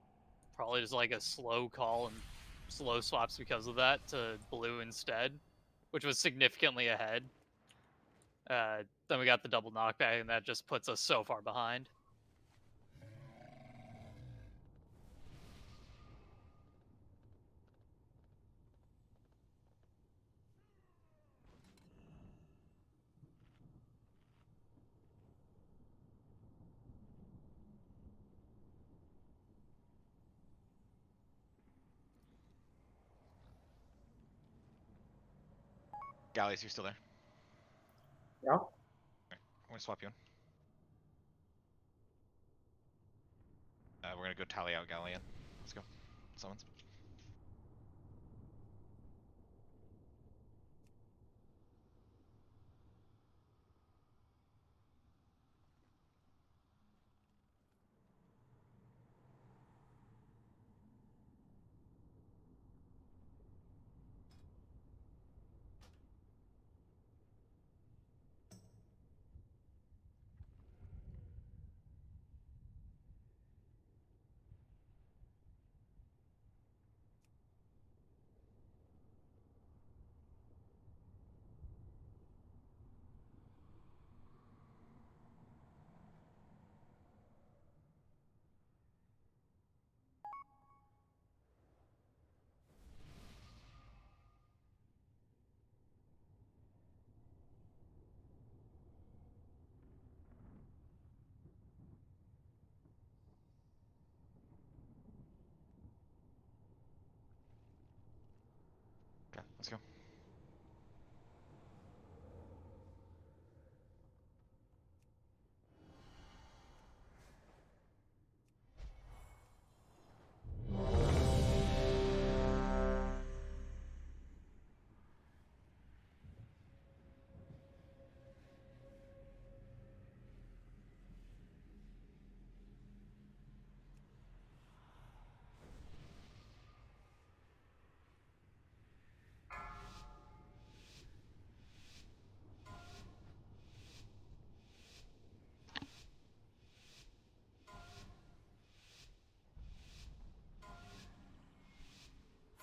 probably just like a slow call and slow swaps because of that to blue instead, which was significantly ahead. Then we got the double knockback, and that just puts us so far behind. Gallius, you still there? Yeah. Okay. I'm gonna swap you in. We're gonna go tally out Galleon. Let's go. Summons. Okay, let's go.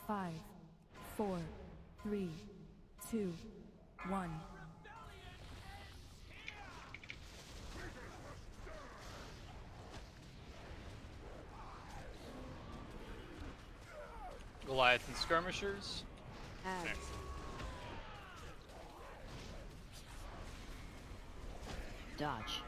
Five, 4, 3, 2, 1. Goliath and skirmishers. Ads. Dodge.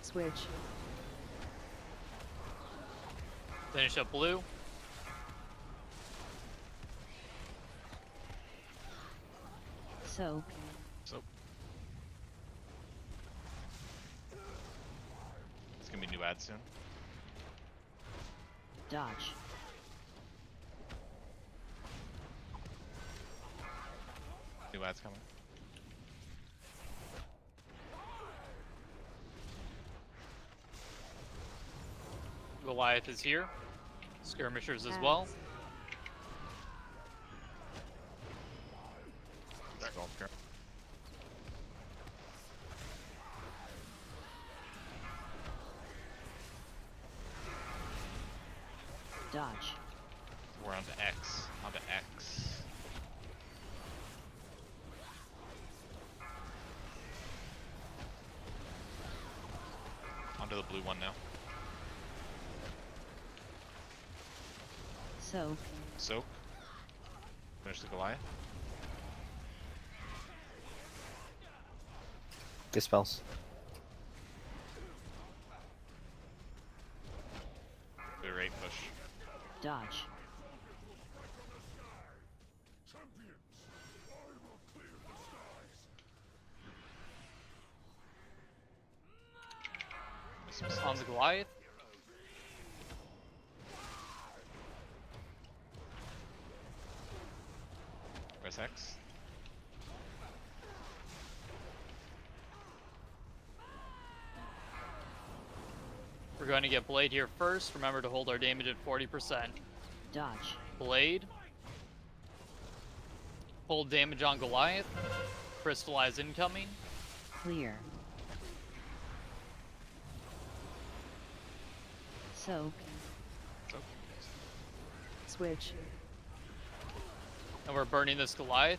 Switch. Finish up blue. So. It's gonna be new ads soon. Dodge. New ads coming. Goliath is here. Skirmishers as well. Dodge. We're on to X. On to X. Onto the blue one now. Soak. Soak. Finish the Goliath. Dispels. Good rate push. Dodge. On the Goliath. Press X. We're going to get Blade here first. Remember to hold our damage at 40%. Dodge. Blade. Hold damage on Goliath. Crystallize incoming. Clear. Soak. Switch. And we're burning this Goliath.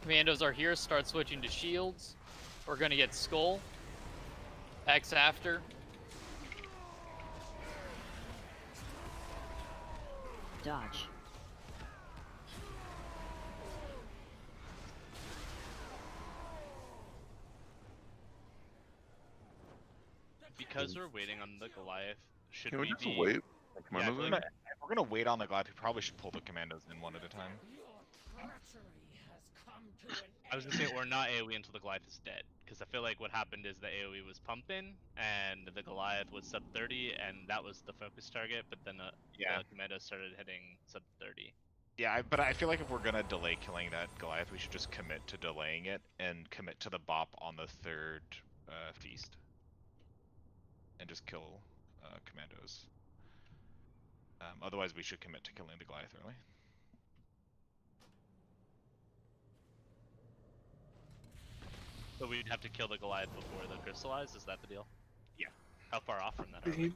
Commandos are here. Start switching to shields. We're going to get Skull. X after. Dodge. Because we're waiting on the Goliath, should Can we we just be... wait? Yeah, Commandos in? if we're gonna wait on the Goliath, we probably should pull the commandos in one at a time. I was gonna say, or not AoE until the Goliath is dead. Because I feel like what happened is the AoE was pumping, and the Goliath was sub 30, and that was the focus target, but then the commandos started hitting sub 30. Yeah, but I feel like if we're gonna delay killing that Goliath, we should just commit to delaying it and commit to the bop on the third feast. And just kill commandos. Otherwise, we should commit to killing the Goliath early. But we'd have to kill the Goliath before the crystallize, is that the deal? Yeah. How far off from that are we?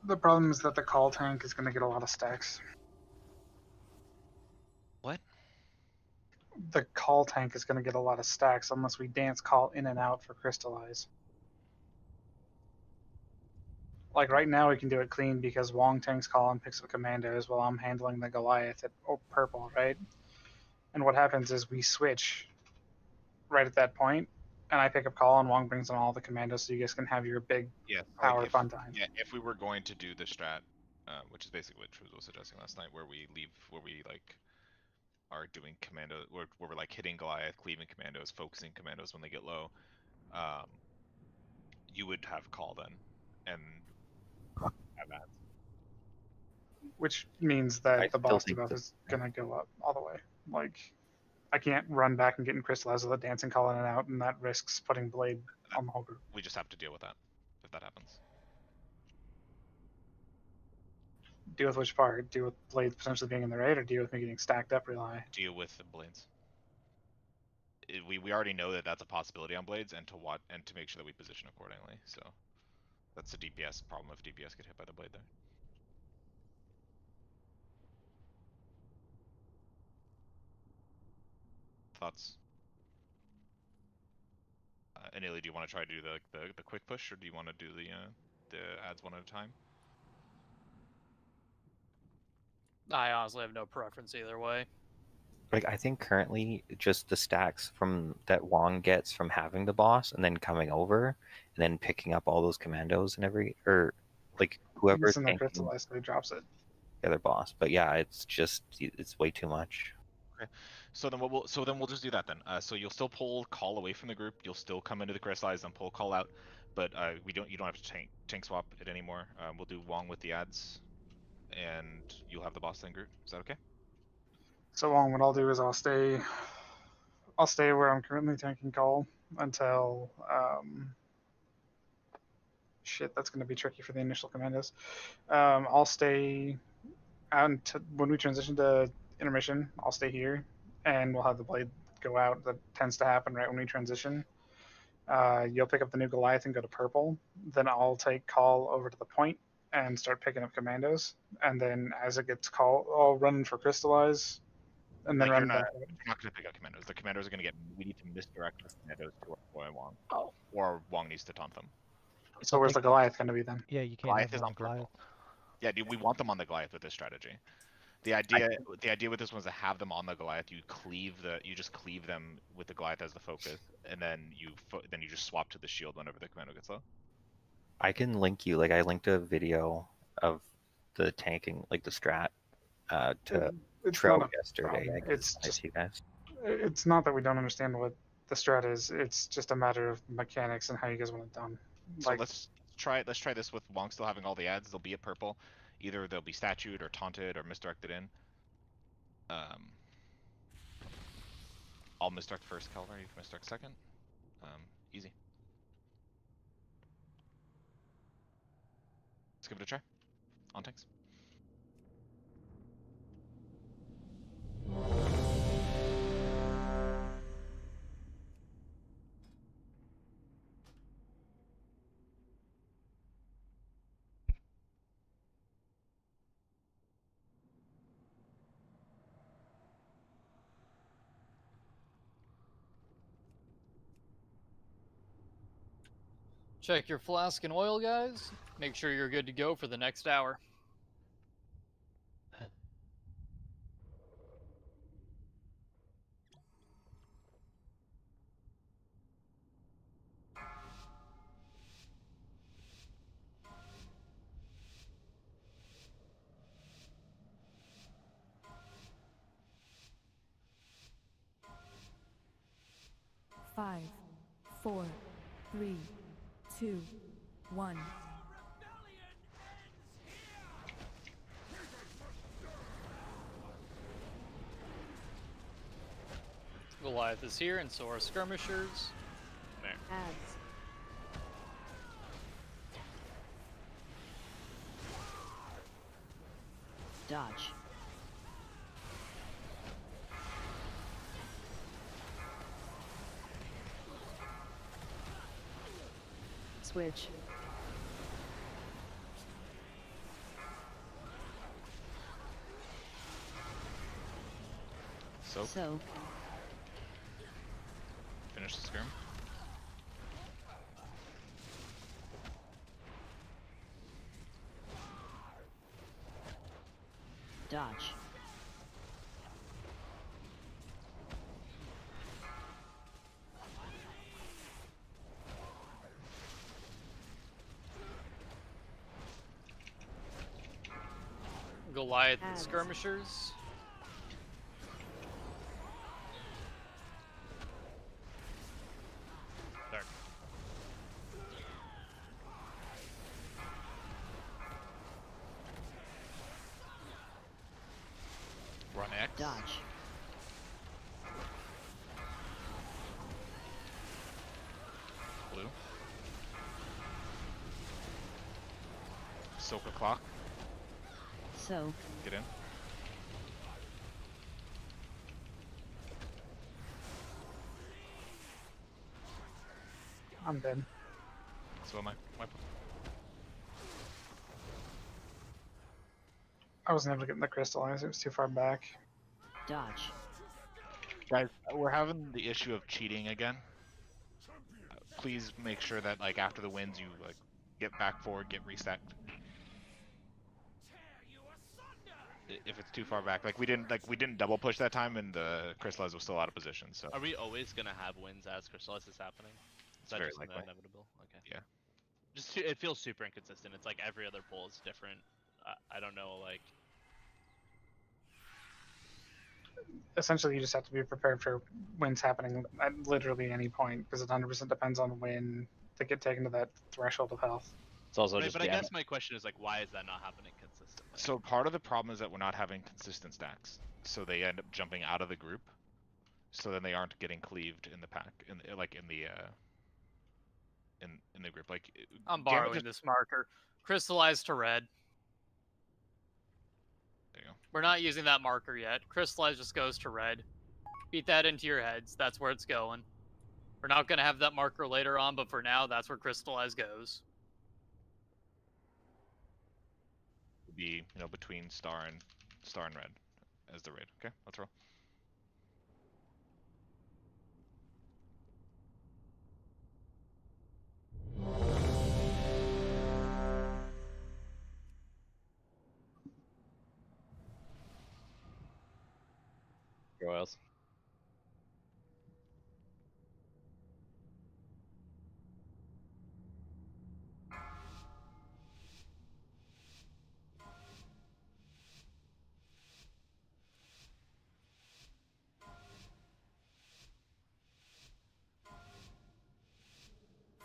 The problem is that the call tank is going to get a lot of stacks. What? The call tank is going to get a lot of stacks unless we dance call in and out for crystallize. Like right now we can do it clean because Wong tanks call and picks up commandos while I'm handling the Goliath at purple, right? And what happens is we switch right at that point, and I pick up call and Wong brings on all the commandos so you guys can have your big power if, fun time. Yeah, if we were going to do the strat, which is basically what Truz was suggesting last night, where we like are doing commando, where we're like hitting Goliath, cleaving commandos, focusing commandos when they get low, you would have call then, and have ads. Which means that the boss debuff is gonna go up all the way. Like, I can't run back and get in crystallized with a dancing call in and out, and that risks putting Blade on the whole group. We just have to deal with that, if that happens. Deal with which part? Deal with Blade potentially being in the raid, or deal with me getting stacked up real high? Deal with the blades. We already know that that's a possibility on blades, and to make sure that we position accordingly. So that's a DPS problem if DPS get hit by the blade there. Thoughts? Anili, do you want to try to do the quick push, or do you want to do the ads one at a time? I honestly have no preference either way. Like, I think currently just the stacks from that Wong gets from having the boss and then coming over and then picking up all those commandos and like whoever's Missing the tanking crystallized, so he drops it. the other boss. But yeah, it's way too much. Okay, so then we'll just do that then. So you'll still pull call away from the group. You'll still come into the crystallize and pull call out, but you don't have to tank swap it anymore. We'll do Wong with the ads, and you'll have the boss then group. Is that okay? So Wong, what I'll do is I'll stay where I'm currently tanking call until shit, that's going to be tricky for the initial commandos. I'll stay out until when we transition to intermission. I'll stay here, and we'll have the blade go out. That tends to happen right when we transition. You'll pick up the new Goliath and go to purple. Then I'll take call over to the point, and start picking up commandos. And then as it gets called, I'll run for crystallize, and then Like, run back. you're not going to pick up commandos. The commandos are going to get. We need to misdirect the commandos to our boy Wong. Oh. Or Wong needs to taunt them. So where's the Goliath going to be then? Yeah, you can't Goliath have is it on on Goliath. Yeah, dude, we want them on the Goliath with this strategy. The idea with this one is to have them on the Goliath. You just cleave them with the Goliath as the focus, and then you just swap to the shield whenever the commando gets low. I can link you. Like I linked a video of the tanking, like the strat, to It's Trout not a yesterday. problem. I can It's send it just to you guys. it's not that we don't understand what the strat is. It's just a matter of mechanics and how you guys want it done. So Like, let's try this with Wong still having all the ads. They'll be at purple. Either they'll be statued or taunted or misdirected in. I'll misdirect first, Calvar. You can misdirect second. Easy. Let's give it a try. On tanks. Check your flask and oil, guys. Make sure you're good to go for the next hour. Five, 4, 3, 2, 1. Goliath is here, and so are skirmishers. There. Ads. Dodge. Switch. So. Finish the skirm. Dodge. Goliath and Ads. skirmishers. There. Run X. Dodge. Blue. Soak a clock. So. Get in. I'm dead. So am I. I wasn't able to get in the crystallize. It was too far back. Dodge. Guys, we're having the issue of cheating again. Please make sure that like after the wins you like get back forward, get reset. If it's too far back, like we didn't double push that time, and the crystallize was still out of position. So Are we always gonna have wins as crystallize is happening? Is that very just likely. inevitable? Okay. Yeah. Just it feels super inconsistent. It's like every other poll is different. I don't know, like. Essentially, you just have to be prepared for wins happening at literally any point, because it 100% depends on when they get taken to that threshold of health. It's also Right, just but I guess my question is like, why is that not happening consistently? So part of the problem is that we're not having consistent stacks, so they end up jumping out of the group. So then they aren't getting cleaved in the pack, in the group. Like I'm Gamma borrowing just- this marker. Crystallize to red. There you go. We're not using that marker yet. Crystallize just goes to red. Beat that into your heads. That's where it's going. We're not going to have that marker later on, but for now, that's where Crystallize goes. be, you know, between star and red as the raid. Okay, let's roll. Royals.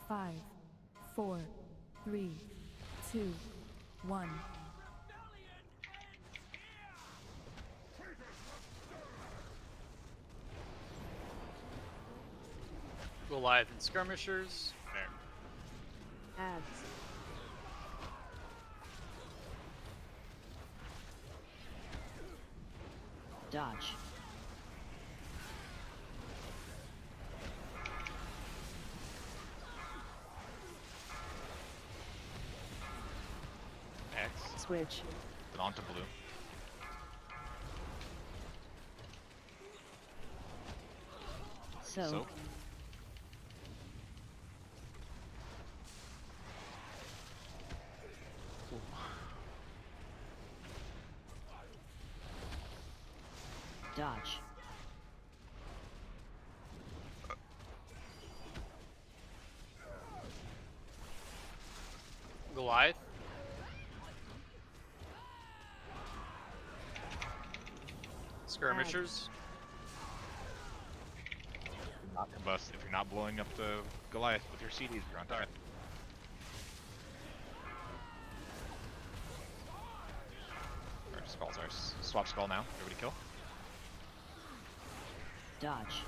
Five, 4, 3, 2, 1. Goliath and skirmishers. Ads. Dodge. X. Switch. On to blue. Soak. Dodge. Goliath. Skirmishers. Not combust. If you're not blowing up the Goliath with your CDs, you're on target. Our skulls are swap skull now. Everybody kill. Dodge.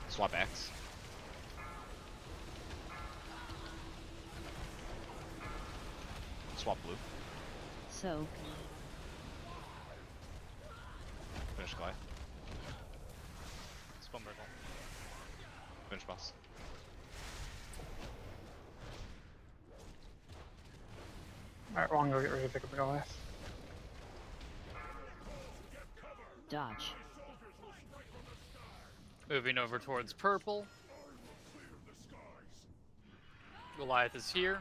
Swap X. Swap blue. Soak. Finish Goliath. Spell Myrtle. Finish boss. Alright, well, I'm gonna get ready to pick up the Goliath. Dodge. Moving over towards purple. Goliath is here.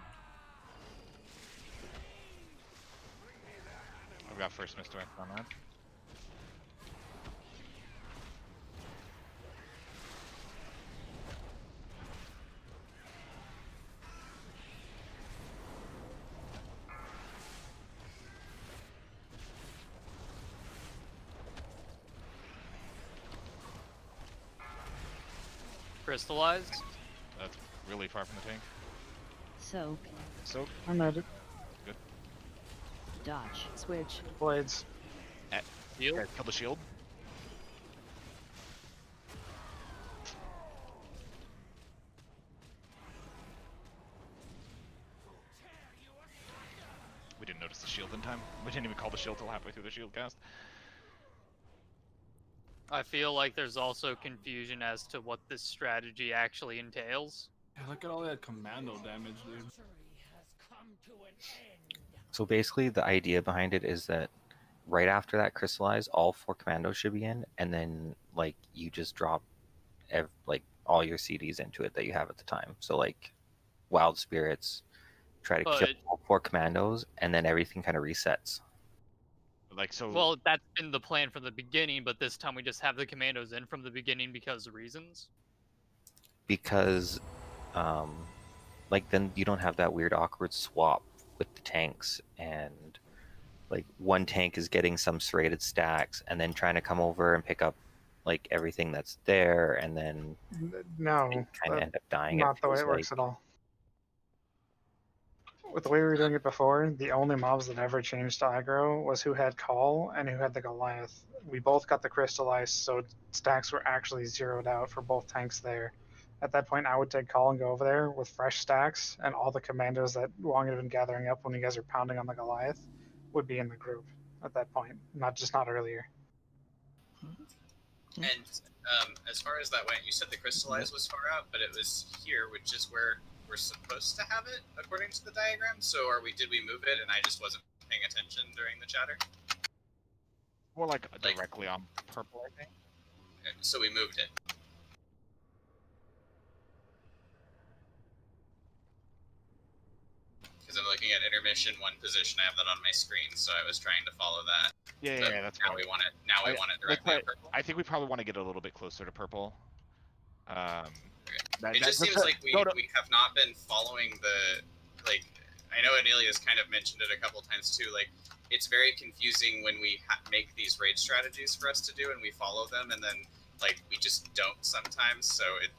I've got first misdirect on that. Crystallized. That's really far from the tank. Soak. Soak. I'm at it. Good. Dodge. Switch. Blades. Shield. Kill the shield. We didn't notice the shield in time. We didn't even call the shield till halfway through the shield cast. I feel like there's also confusion as to what this strategy actually entails. Yeah, look at all that commando damage, dude. So basically, the idea behind it is that right after that crystallize, all 4 commandos should be in, and then like you just drop like all your CDs into it that you have at the time. So like wild spirits, try to kill all 4 commandos, and then everything kind of resets. Like so. Well, that's been the plan from the beginning, but this time we just have the commandos in from the beginning because of reasons. Because, like then you don't have that weird awkward swap with the tanks, and like one tank is getting some serrated stacks, and then trying to come over and pick up like everything that's there, and then No, kind of end up dying. not the way it works at all. With the way we were doing it before, the only mobs that ever changed to aggro was who had Call and who had the Goliath. We both got the Crystallized, so stacks were actually zeroed out for both tanks there. At that point, I would take Call and go over there with fresh stacks, and all the commandos that Wong had been gathering up when you guys are pounding on the Goliath would be in the group at that point, not earlier. And as far as that went, you said the Crystallized was far out, but it was here, which is where we're supposed to have it according to the diagram. So did we move it and I just wasn't paying attention during the chatter? More like directly on purple, I think. So we moved it. Because I'm looking at intermission 1 position. I have that on my screen, so I was trying to follow that. Yeah, that's now we want it. Now we want it directly on purple. I think we probably want to get a little bit closer to purple. It just seems like we have not been following the, like, I know Anelia's kind of mentioned it a couple times too, like, it's very confusing when we make these raid strategies for us to do and we follow them and then, like, we just don't sometimes, so it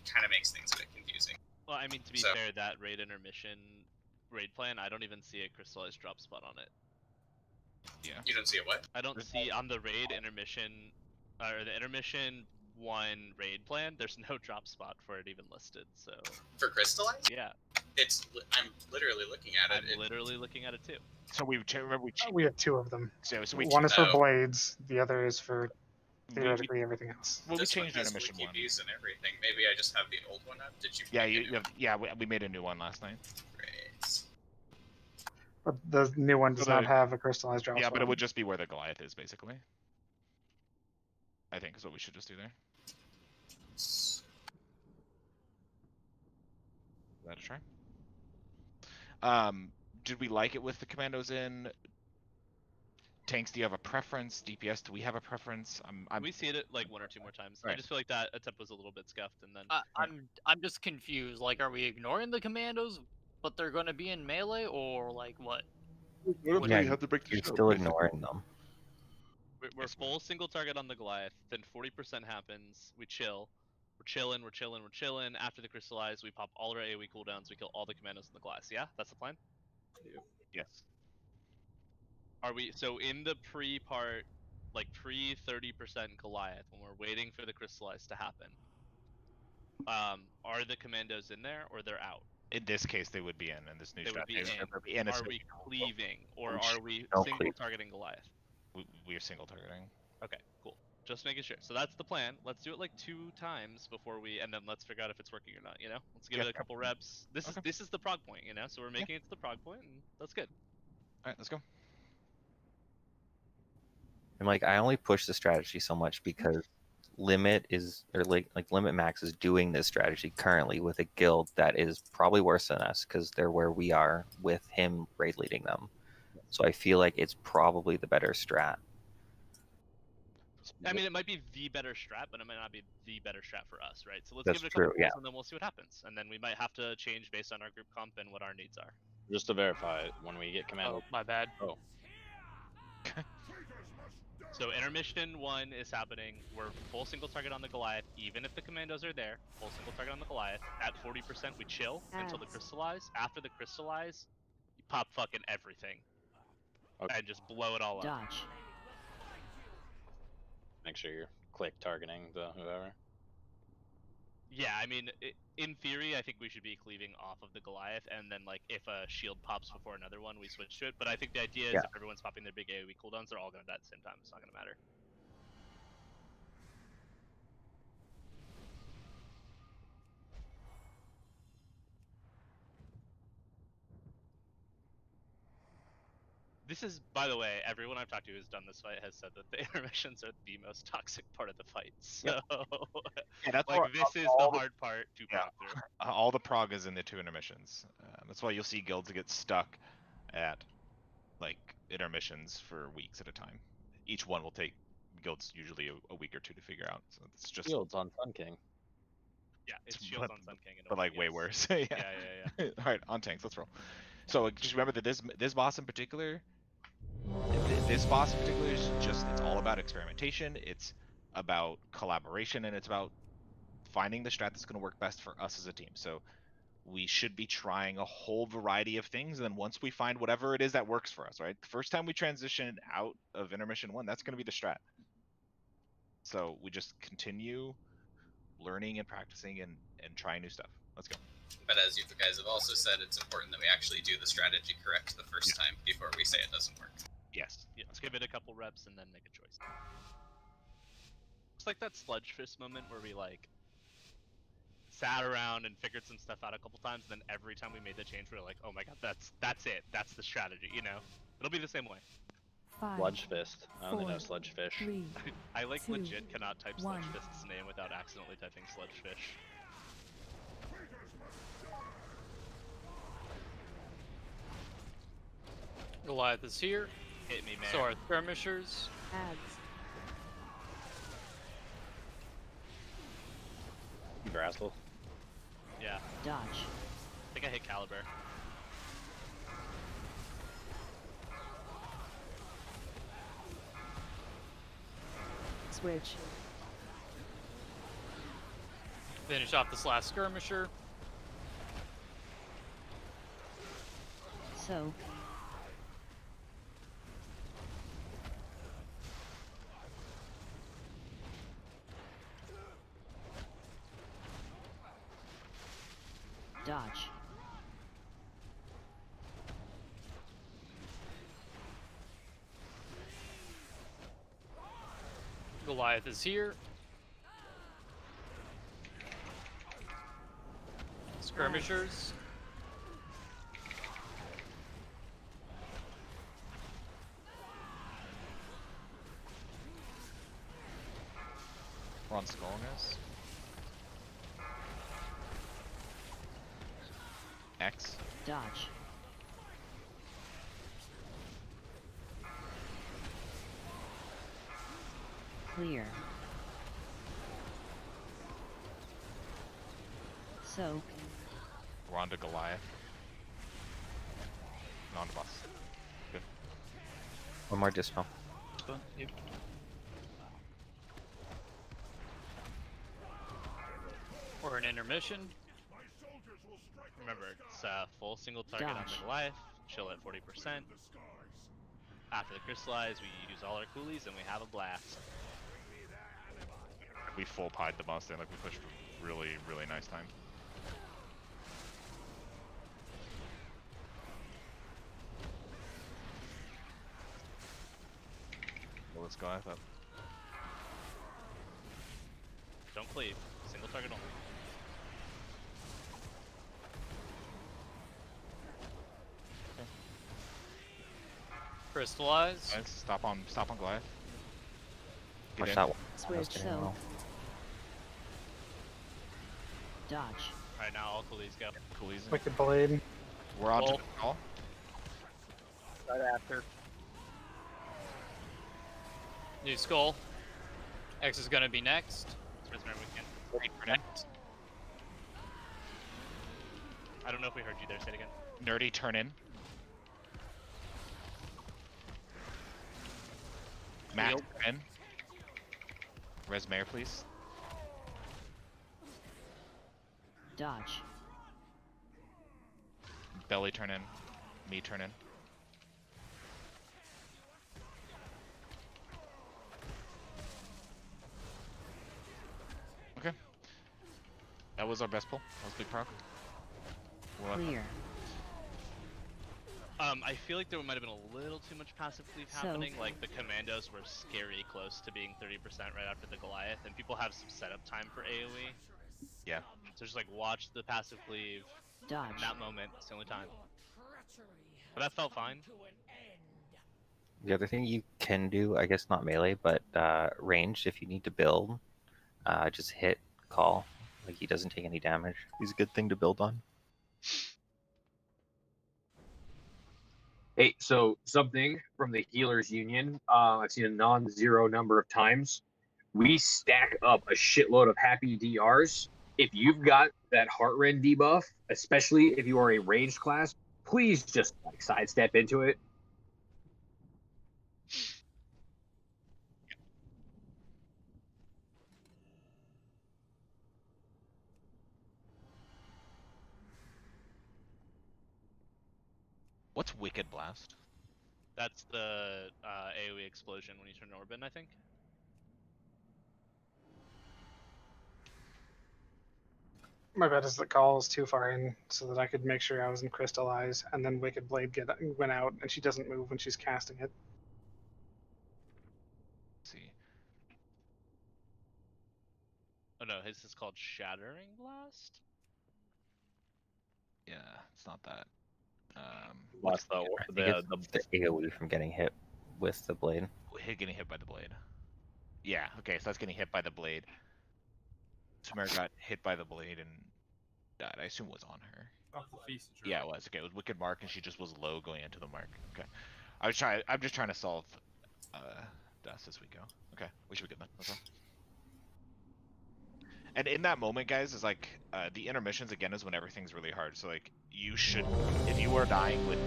kind of makes things a bit confusing. Well, I mean, to be fair, that raid intermission raid plan, I don't even see a crystallized drop spot on it. Yeah. You don't see a what? I don't see on the raid intermission, or the intermission 1 raid plan, there's no drop spot for it even listed, so... For crystallized? Yeah. I'm literally looking at it. I'm literally looking at it too. So we have 2 of them. So one is for blades, the other is for theoretically everything else. Well, we this changed one has intermission wiki 1. views and everything. Maybe I just have the old one up. Did you? Yeah, we made a new one last night. Great. But the new one does not have a crystallized drop Yeah, spot. but it would just be where the Goliath is, basically. I think is what we should just do there. Is that a try? Did we like it with the commandos in? Tanks, do you have a preference? DPS, do we have a preference? We see it like 1 or 2 more times. I Right. just feel like that attempt was a little bit scuffed, and then... I'm just confused. Like, are we ignoring the commandos, but they're going to be in melee, or like what? What if Yeah, we have to break the you're shield, still basically? ignoring them. We're full single target on the Goliath, then 40% happens, we chill. We're chilling. After the crystallize, we pop all our AoE cooldowns, we kill all the commandos in the glass. Yeah? That's the plan? Yes. Are we, so in the pre-part, like pre-30% Goliath, when we're waiting for the crystallize to happen, are the commandos in there, or they're out? In this case, they would be in this new They would strategy. be in. Are we cleaving, or are we Don't single cleave. targeting Goliath? We are single targeting. Okay, cool. Just making sure. So that's the plan. Let's do it like 2 times before we, and then let's figure out if it's working or not. You know, let's give it a couple reps. This is the prog point. You know, so we're making it to the prog point, and that's good. All right, let's go. And like I only push the strategy so much because Limit is, or like Limit Max is doing this strategy currently with a guild that is probably worse than us because they're where we are with him raid leading them. So I feel like it's probably the better strat. I mean, it might be the better strat, but it might not be the better strat for us, right? So let's That's give it a couple true, yeah. pulls, and then we'll see what happens. And then we might have to change based on our group comp and what our needs are. Just to verify, when we get command. Oh, my bad. Oh. So intermission 1 is happening. We're full single target on the Goliath, even if the commandos are there. Full single target on the Goliath. At 40%, we chill until the crystallize. After the crystallize, you pop fucking everything. Okay. And just blow it all up. Dodge. Make sure you're click targeting the whoever. Yeah, I mean, in theory, I think we should be cleaving off of the Goliath, and then, like, if a shield pops before another one, we switch to it. But I think the idea is if everyone's popping their big AoE cooldowns, they're all going to die at the same time. It's not going to matter. This is, by the way, everyone I've talked to who's done this fight has said that the intermissions are the most toxic part of the fight. So, Yeah, that's like, why this is all the hard part to prog through. All the prog is in the 2 intermissions. That's why you'll see guilds get stuck at like intermissions for weeks at a time. Each one will take guilds usually a week or 2 to figure out. So it's just Shields on Sun King. Yeah, it's shields on Sun King. But like way worse. Yeah. Yeah. All right, on tanks, let's roll. So just remember that this boss in particular, this boss in particular is just, it's all about experimentation. It's about collaboration, and it's about finding the strat that's going to work best for us as a team. So we should be trying a whole variety of things, and then once we find whatever it is that works for us, right? The first time we transition out of intermission 1, that's going to be the strat. So we just continue learning and practicing and trying new stuff. Let's go. But as you guys have also said, it's important that we actually do the strategy correct the first time before we say it doesn't work. Yes. Yeah, let's give it a couple reps and then make a choice. It's like that sludge fist moment where we like sat around and figured some stuff out a couple times, and then every time we made the change, we were like, oh my god, that's it. That's the strategy, you know? It'll be the same way. 5, Sludge Fist. I only know 4, Sludge Fish. 3, I like 2, legit cannot type 1. Sludge Fist's name without accidentally typing Sludge Fish. Goliath is here. Hit me, man. So are skirmishers. Ads. Grassel. Yeah. Dodge. I think I hit Caliber. Switch. Finish off this last skirmisher. So. Dodge. Goliath is here. Skirmishers. We're on Skull, guys. X. Dodge. Clear. So. We're on to Goliath. And on to boss. Good. One more dispel. Yep. Or an intermission. Remember, it's full single target on Dodge. the Goliath, chill at 40%. After the crystallize, we use all our coolies and we have a blast. We full pied the boss in, like we pushed for really, really nice time. Well, let's Goliath up. Don't cleave, single target only. Crystallize. Guys, stop on Goliath. Get Watch in. that one. Switch. So. Dodge. Alright, now all coolies go. Coolies in. Wicked Blade. We're on to Roll. the call. Right after. New skull. X is gonna be next. Prisoner weekend. I don't know if we heard you there, say it again. Nerdy, turn in. Matt, turn in. Res Mayor, please. Dodge. Belly, turn in. Me, turn in. Okay. That was our best pull. That was big Prog. Clear. I feel like there might have been a little too much passive cleave happening. Like the commandos were scary close to being 30% right after the Goliath, and people have some setup time for AoE. Yeah. So just like watch the passive cleave. Dodge. In that moment, it's the only time. But that felt fine. The other thing you can do, I guess not melee, but ranged, if you need to build, just hit call. Like he doesn't take any damage. He's a good thing to build on. Hey, so something from the Healers Union, I've seen a non-zero number of times. We stack up a shitload of happy DRs. If you've got that heart rend debuff, especially if you are a ranged class, please just like sidestep into it. What's Wicked Blast? That's the AoE explosion when you turn Orbin, I think. My bet is the call is too far in so that I could make sure I was in Crystallize, and then Wicked Blade went out, and she doesn't move when she's casting it. Let's see. Oh no, his is called Shattering Blast. Yeah, it's not that. What's I think it's the AoE from getting hit with the blade. Getting hit by the blade. Yeah, okay, so that's getting hit by the blade. Sumer got hit by the blade and died. I assume it was on her. Off the feast, Yeah, it was. Okay, it was Wicked Mark, and she just was low going into the mark. Okay, I'm just trying to solve deaths as we go. Okay, we should be good then. That's all. And in that moment, guys, is like the intermissions again is when everything's really hard. So like you should, if you are dying with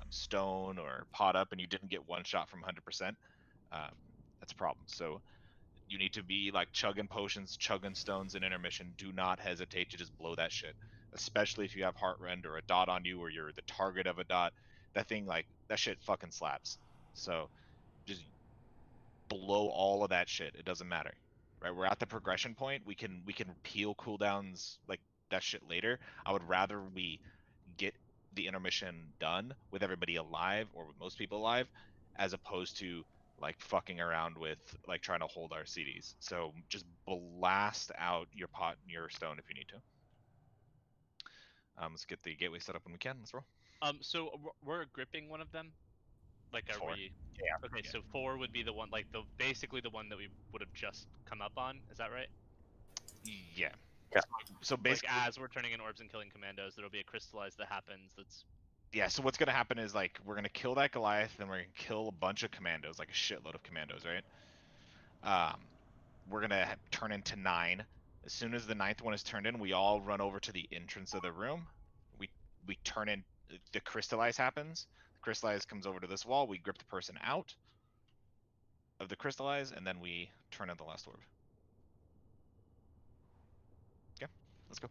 stone or pot up and you didn't get one shot from 100%, that's a problem. So you need to be like chugging potions, chugging stones in intermission. Do not hesitate to just blow that shit, especially if you have heart rend or a dot on you or you're the target of a dot. That thing, like, that shit fucking slaps. So just blow all of that shit. It doesn't matter. Right? We're at the progression point. We can peel cooldowns like that shit later. I would rather we get the intermission done with everybody alive or with most people alive, as opposed to like fucking around with like trying to hold our CDs. So just blast out your pot and your stone if you need to. Let's get the gateway set up when we can. Let's roll. So we're gripping one of them. Like, are 4. we? Yeah. Okay, so 4 would be the one, like basically the one that we would have just come up on. Is that right? Yeah. So basically, like, as we're turning in orbs and killing commandos, there'll be a crystallize that happens. That's yeah. So what's gonna happen is like we're gonna kill that Goliath, then we're gonna kill a bunch of commandos, like a shitload of commandos, right? We're gonna turn into 9. As soon as the 9th one is turned in, we all run over to the entrance of the room. We turn in. The crystallize happens. The crystallize comes over to this wall. We grip the person out of the crystallize, and then we turn in the last orb. Okay, let's go.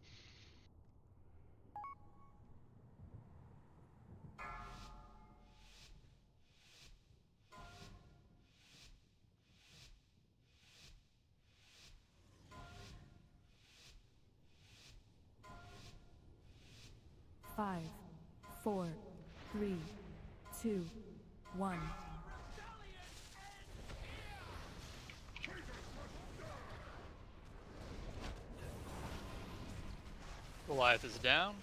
Five, 4, 3, 2, 1. Goliath is down.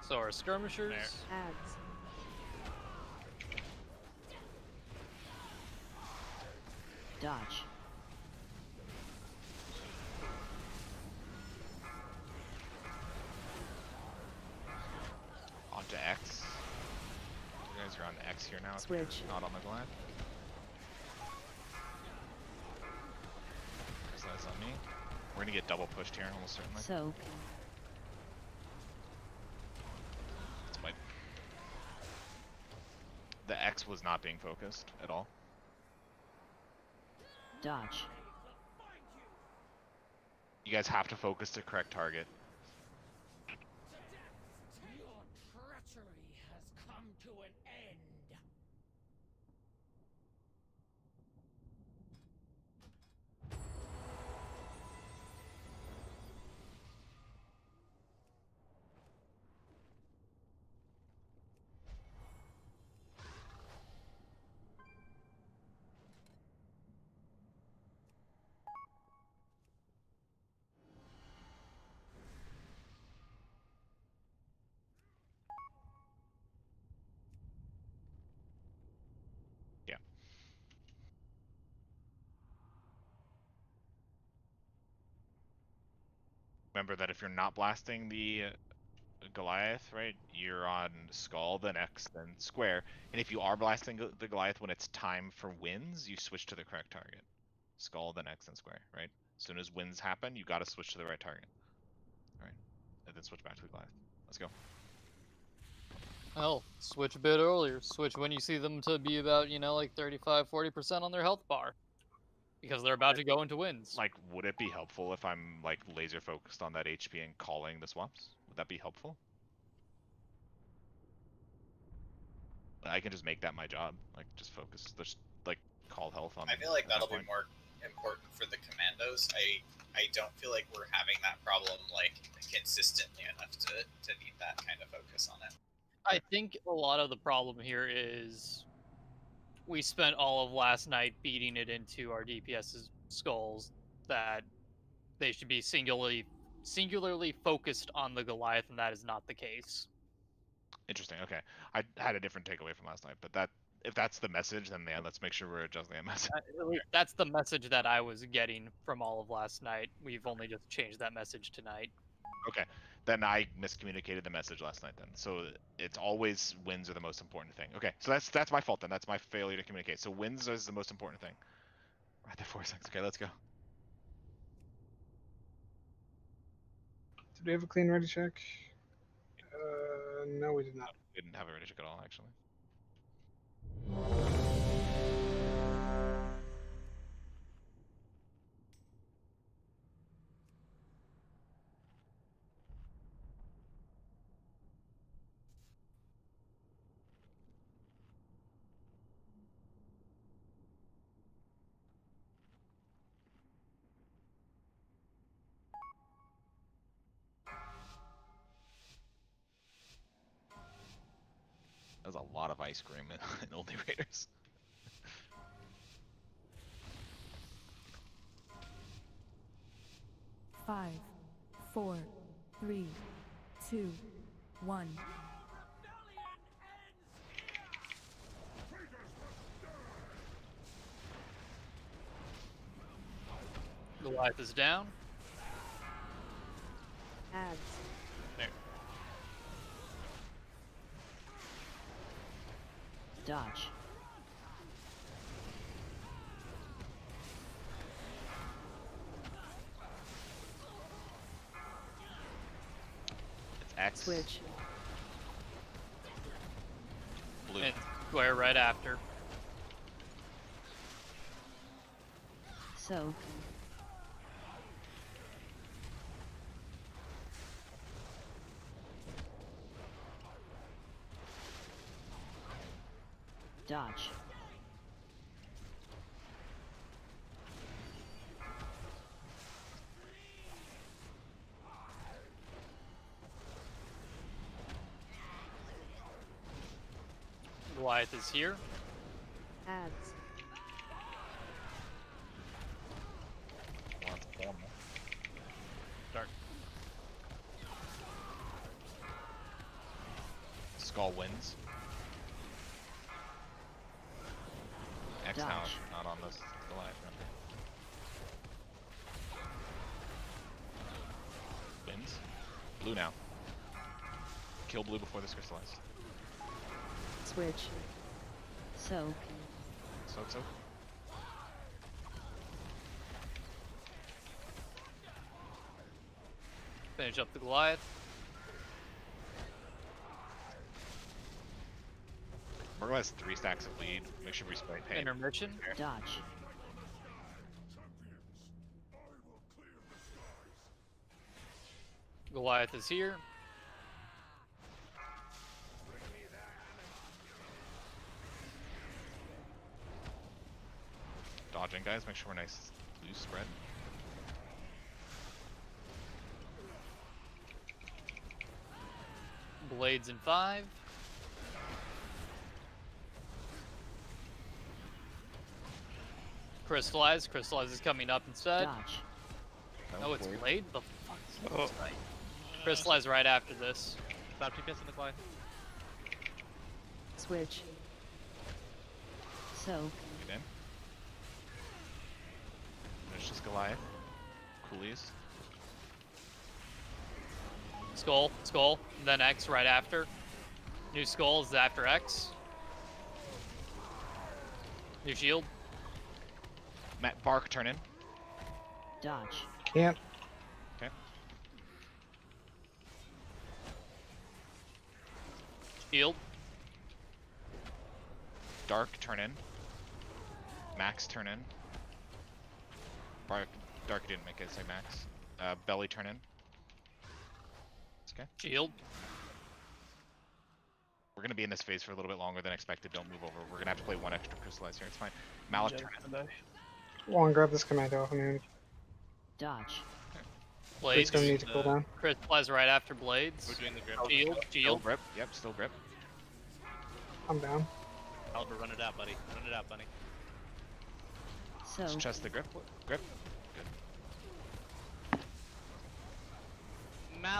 So are skirmishers. Ads. Dodge. Onto X. You guys are on X here now. Switch. Not on the Goliath. So that's on me. We're gonna get double pushed here, almost certainly. So. It's my... The X was not being focused at all. Dodge. You guys have to focus the correct target. Your treachery has come to an end. Yeah. Remember that if you're not blasting the Goliath, right, you're on Skull, then X, then Square. And if you are blasting the Goliath when it's time for wins, you switch to the correct target. Skull, then X, then Square, right? As soon as wins happen, you gotta switch to the right target. Alright. And then switch back to the Goliath. Let's go. Hell, switch a bit earlier. Switch when you see them to be about, like 35-40% on their health bar. Because they're about to go into wins. Like, would it be helpful if I'm, like, laser focused on that HP and calling the swaps? Would that be helpful? I can just make that my job. Like, just focus. Just, like, call health on. I feel like at that that'll be point. more important for the commandos. I don't feel like we're having that problem like consistently enough to need that kind of focus on it. I think a lot of the problem here is we spent all of last night beating it into our DPS's skulls. that they should be singularly focused on the Goliath, and that is not the case. Interesting. Okay, I had a different takeaway from last night, but that if that's the message, then yeah, let's make sure we're adjusting that message. That's the message that I was getting from all of last night. We've only just changed that message tonight. Okay, then I miscommunicated the message last night. Then, so it's always wins are the most important thing. Okay, so that's my fault then. That's my failure to communicate. So wins is the most important thing. Right there, 4 seconds. Okay, let's go. Did we have a clean ready check? No, we did not. We didn't have a ready check at all, actually. That was a lot of ice cream in Oldie Raiders. Five, 4, 3, 2, 1. Goliath is down. Ads. There. Dodge. It's X. Switch. Blue. And square right after. Soak. Dodge. Goliath is here. Ads. Dark. Skull wins. X now, Dodge. not on this Goliath. Wins. Blue now. Kill blue before this crystallized. Switch. Soak. Soak. Finish up the Goliath. Murgle has 3 stacks of lead. Make sure we spray paint. Intermission. Dodge. Goliath is here. Dodging, guys. Make sure we're nice loose spread. Blades in 5. Crystallize. Crystallize is coming up instead. Dodge. No, it's Blade? The fuck is this thing? Crystallize right after this. Stop TPS in the Goliath. Switch. Soak. Get in. There's just Goliath. Coolies. Skull, then X right after. New skull is after X. New shield. Matt Bark, turn in. Dodge. Can't. Okay. Shield. Dark, turn in. Max, turn in. Dark didn't make it, say Max. Belly, turn in. Okay. Shield. We're gonna be in this phase for a little bit longer than expected. Don't move over. We're gonna have to play 1 extra crystallize here. It's fine. Malik, turn in. One, grab this commando off of me. Dodge. Blades. It's gonna need to cool down. Crystallize right after Blades. We're doing the grip. Shield. Still grip. Yep, still grip. I'm down. Caliber, run it out, buddy. Run it out, buddy. So. Just chest the grip. Grip. Good.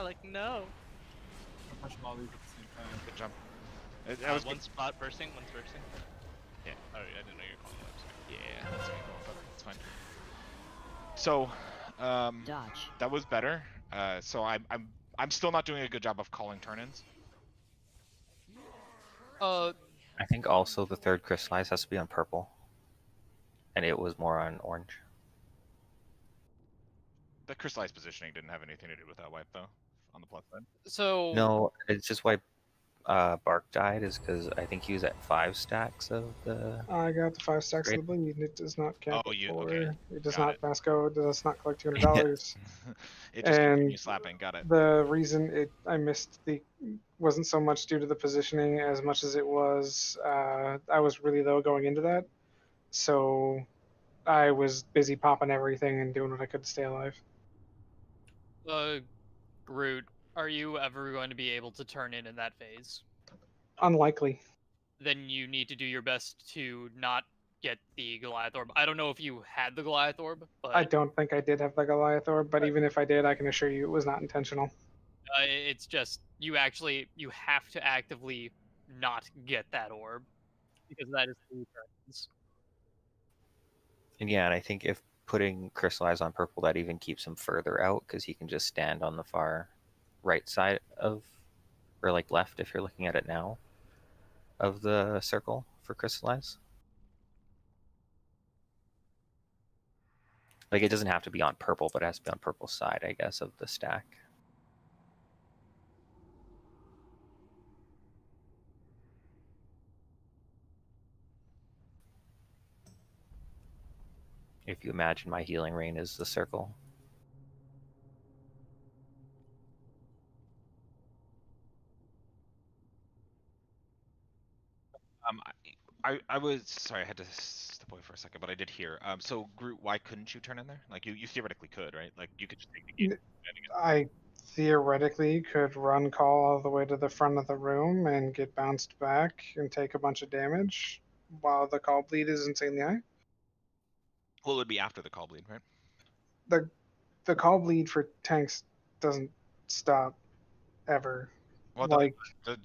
Alec, no. I'm pushing all these at the same time. Good jump. That was one good. spot bursting, one's bursting. Yeah. Oh, I didn't know you were calling that. Sorry. Yeah, that's me going for it. It's fine. So, Dodge. that was better. So I'm still not doing a good job of calling turn-ins. I think also the third crystallize has to be on purple, and it was more on orange. The crystallized positioning didn't have anything to do with that wipe, though, on the plus side. So No, it's just why Bark died is because I think he was at 5 stacks of the. I got the 5 stacks of the Great. bleed. It does not cap Oh, it you for. okay? It does Got not it. Vasco. It does not collect $200. It just And continues slapping. Got it. the reason I missed the wasn't so much due to the positioning as much as it was I was really low going into that, so I was busy popping everything and doing what I could to stay alive. Groot, are you ever going to be able to turn in that phase? Unlikely. Then you need to do your best to not get the Goliath Orb. I don't know if you had the Goliath Orb, but I don't think I did have the Goliath Orb, but even if I did, I can assure you it was not intentional. it's just you have to actively not get that orb because that is 3 turns. And yeah, and I think if putting crystallize on purple, that even keeps him further out because he can just stand on the far right side of, or like left if you're looking at it now, of the circle for crystallize. Like it doesn't have to be on purple, but it has to be on purple side, I guess, of the stack. If you imagine my healing rain is the circle. I was sorry, I had to step away for a second, but I did hear. So Groot, why couldn't you turn in there? Like you theoretically could, right? Like you could just take the game. I theoretically could run call all the way to the front of the room and get bounced back and take a bunch of damage while the call bleed is insanely high. Well, it would be after the call bleed, right? The call bleed for tanks doesn't stop ever. Well, Like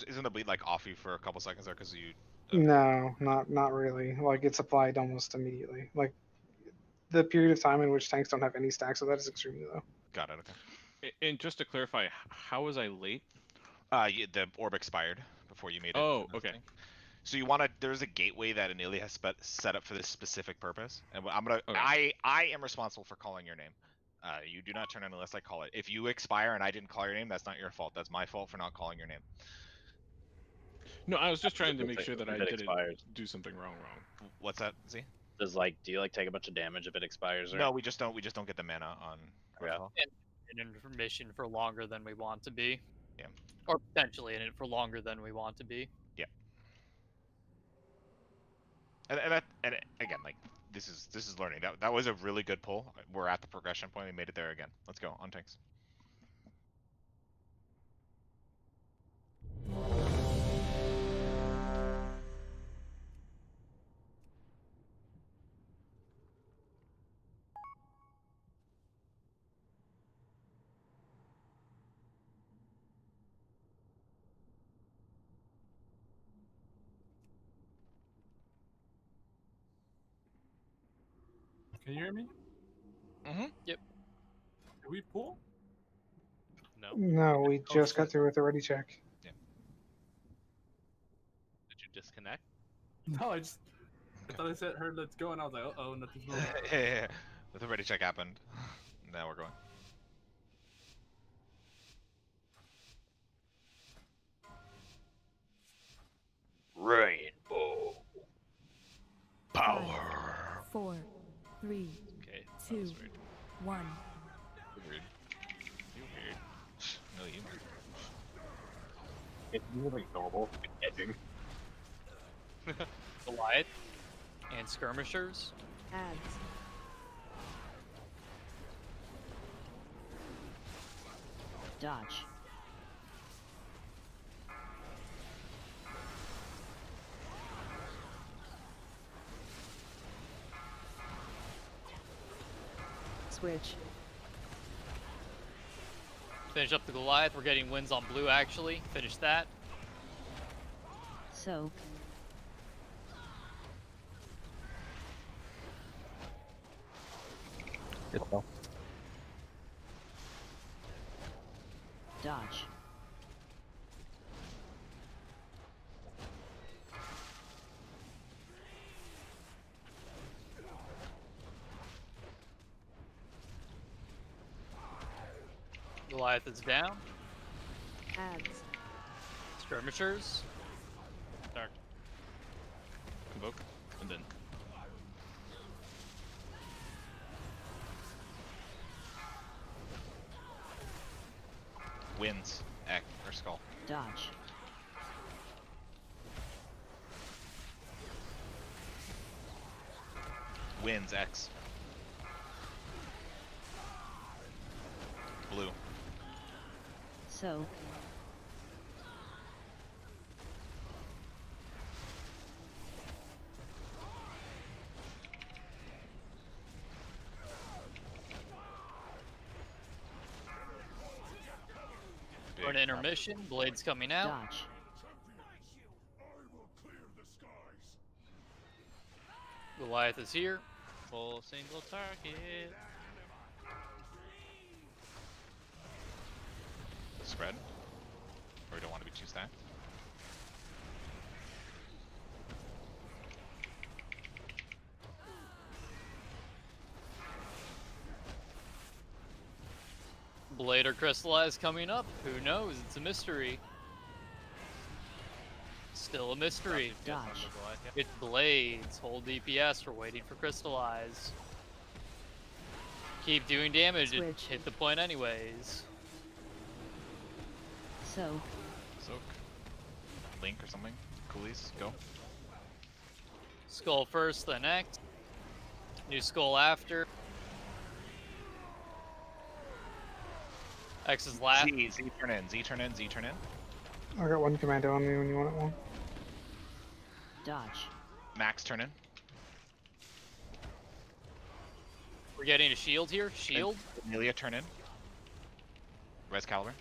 isn't the bleed like off you for a couple seconds there because you? no, not really. Like it's applied almost immediately. Like the period of time in which tanks don't have any stacks, so that is extremely low. Got it. Okay. And just to clarify, how was I late? The orb expired before you made it. Oh, okay. So you want to? There's a gateway that Anelia has set up for this specific purpose, and I'm gonna. Okay. I am responsible for calling your name. You do not turn in unless I call it. If you expire and I didn't call your name, that's not your fault. That's my fault for not calling your name. No, I was just trying to make sure that I If it didn't expires. do something wrong. What's that? Z? Do you like take a bunch of damage if it expires? Or... No, we just don't get the mana on. Yeah. And intermission for longer than we want to be. Yeah. Or potentially in it for longer than we want to be. Yeah. And again, like this is learning. That was a really good pull. We're at the progression point. We made it there again. Let's go on tanks. Can you hear me? Mm-hmm. Yep. Did we pull? No, we just got through with the ready check. Yeah. Did you disconnect? No, I thought I heard let's go, and I was like, oh, nothing's moving. Yeah. The ready check happened. Now we're going. Rainbow power. 4, 3, Okay. 2, 1. Weird. You weird. No, you. It's moving normal. Edging. Goliath and skirmishers. Ads. Dodge. Switch. Finish up the Goliath. We're getting wins on blue, actually. Finish that. Soak. Good call. Dodge. Goliath is down. Ads. Skirmishers. Dark. Convoke. And then. Wins. Ek or skull. Dodge. Wins. X. Blue. Soak. We're in intermission. Blade's coming out. Dodge. Goliath is here. Full single target. Spread. Or we don't want to be too stacked. Blade or Crystallize coming up. Who knows? It's a mystery. Still a mystery. Dodge. It's Blades. Hold DPS. We're waiting for Crystallize. Keep doing damage. It Switch. hit the point anyways. Soak. Soak. Link or something. Coolies. Go. Skull first, then X. New skull after. X is last. Z. Z turn in. Z turn in. Z turn in. I got one commando on me when you want it one. Dodge. Max turn in. We're getting a shield here. Shield. Amelia turn in. Res Caliber.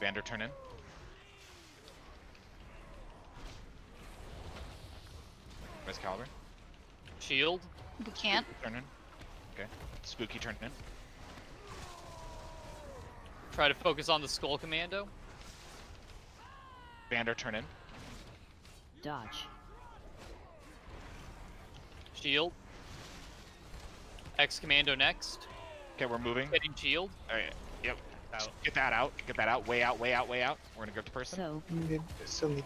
Vander turn in. Res Caliber. Shield. We can't. Turn in. Okay. Spooky turn in. Try to focus on the skull commando. Vander turn in. Dodge. Shield. X commando next. Okay, we're moving. Getting shield. Alright. Yep. Get that out. Get that out. Way out. Way out. Way out. We're gonna grip the person. So. Still need.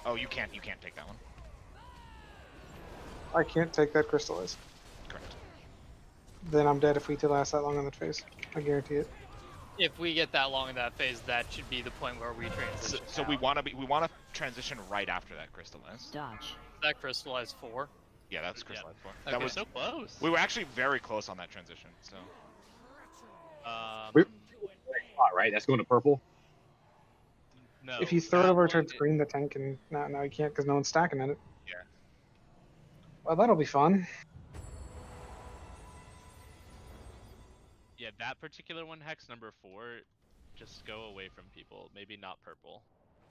Oh, you can't. You can't take that one. I can't take that crystallize. Correct. Then I'm dead if we last that long on that phase. I guarantee it. If we get that long in that phase, that should be the point where we transition. So we want to transition right after that crystallize. Dodge. That crystallize 4. Yeah, that's crystallize 4. Okay. That was so close. We were actually very close on that transition. So. We're spot, right? That's going to purple. No. If you throw it over towards green, the tank can. No, you can't because no one's stacking at it. Yeah. Well, that'll be fun. Yeah, that particular one, hex number 4, just go away from people. Maybe not purple.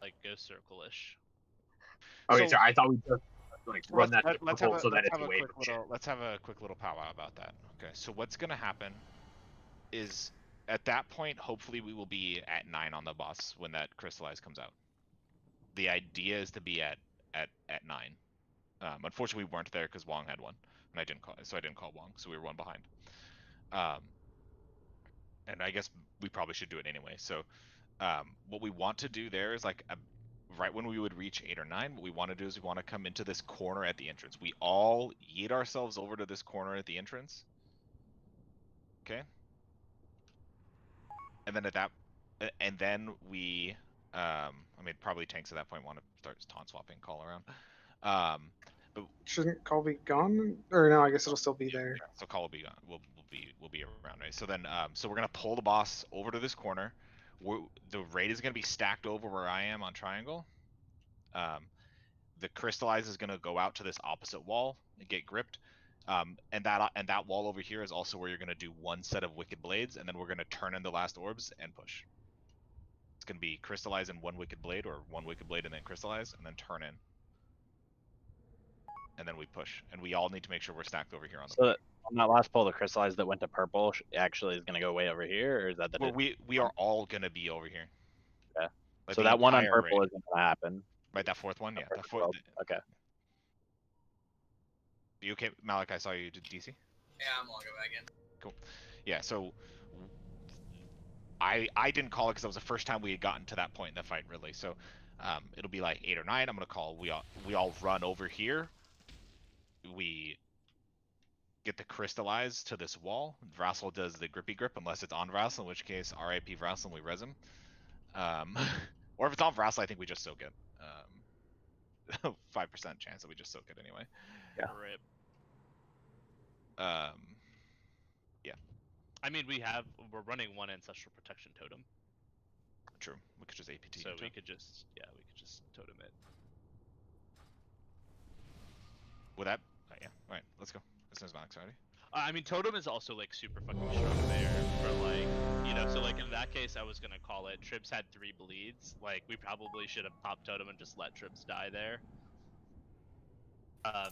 Like, go circle-ish. Okay, so I thought we just like run that to Let's purple so that it's away quick from shit. let's have a quick little powwow about that. Okay, so what's gonna happen is at that point, hopefully we will be at 9 on the boss when that crystallize comes out. The idea is to be at 9. Unfortunately, we weren't there because Wong had one, and I didn't call Wong, so we were one behind. And I guess we probably should do it anyway. So, what we want to do there is like right when we would reach 8 or 9, what we want to do is we want to come into this corner at the entrance. We all yeet ourselves over to this corner at the entrance. Okay. And then we, I mean, probably tanks at that point want to start taunt swapping call around. But Shouldn't call be gone? Or no, I guess it'll still be there. yeah, so call will be gone. We'll be around, right? So then, so we're gonna pull the boss over to this corner. The raid is gonna be stacked over where I am on triangle. The crystallize is gonna go out to this opposite wall and get gripped. And that wall over here is also where you're gonna do one set of Wicked Blades, and then we're gonna turn in the last orbs and push. It's gonna be crystallize in one Wicked Blade, or one Wicked Blade and then crystallize, and then turn in. And then we push. And we all need to make sure we're stacked over here on the So on that last pull, the crystallize that went to purple actually is gonna go way over here, or is that the? Well, we are all gonna be over here. Yeah. Like So the that one on entire purple raid. isn't gonna happen. Right, that fourth one, yeah. That Perfect fourth. world. Okay. You okay, Malik? I saw you did DC. Yeah, I'm all go back in. Cool. Yeah, so I didn't call it because it was the first time we had gotten to that point in the fight, really. So it'll be like 8 or 9. I'm gonna call. We all run over here. We get the crystallize to this wall. Vrassel does the grippy grip unless it's on Vrassel, in which case RIP Vrassel and we res him. Or if it's on Vrassel, I think we just soak it. 5% chance that we just soak it anyway. Yeah. Rip. Yeah. I mean, we're running one ancestral protection totem. True. We could just APT. So we could just totem it. Would that? Yeah. All right. Let's go. As soon as Malik's ready. I mean, totem is also like super fucking strong there for like, you know, so like in that case, I was gonna call it. Tribs had 3 bleeds. Like we probably should have popped totem and just let Tribs die there.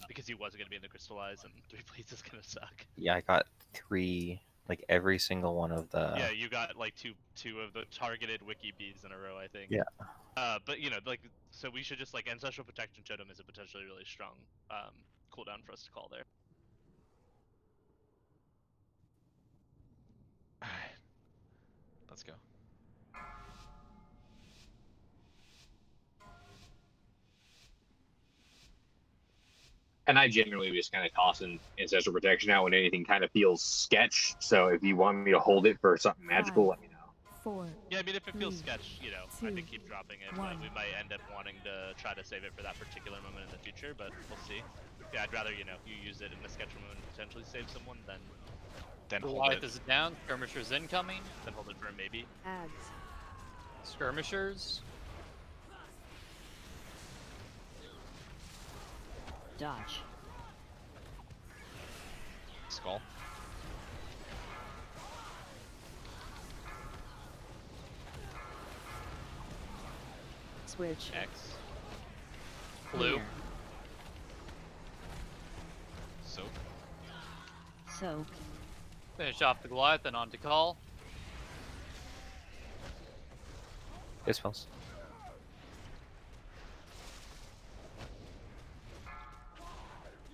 Because he wasn't gonna be in the crystallize, and 3 bleeds is gonna suck. Yeah, I got 3, like every single one of the. Yeah, you got like two of the targeted wiki bees in a row, I think. Yeah. But you know, like, so we should just like ancestral protection totem is a potentially really strong cooldown for us to call there. Let's go. And I generally just kind of toss in Ancestral Protection out when anything kind of feels sketch. So if you want me to hold it for something magical, let me know. 4. Yeah, I mean, if it feels 3, sketch, you know, I think keep dropping it, 1. but we might end up wanting to try to save it for that particular moment in the future, but we'll see. Yeah, I'd rather, you know, you use it in a sketch moment and potentially save someone than hold Goliath it. is down, skirmishers incoming. Then hold it for a maybe. Ads. Skirmishers. Dodge. Skull. Switch. X. Blue. Soak. Soak. Finish off the Goliath, then on to call. Dispels.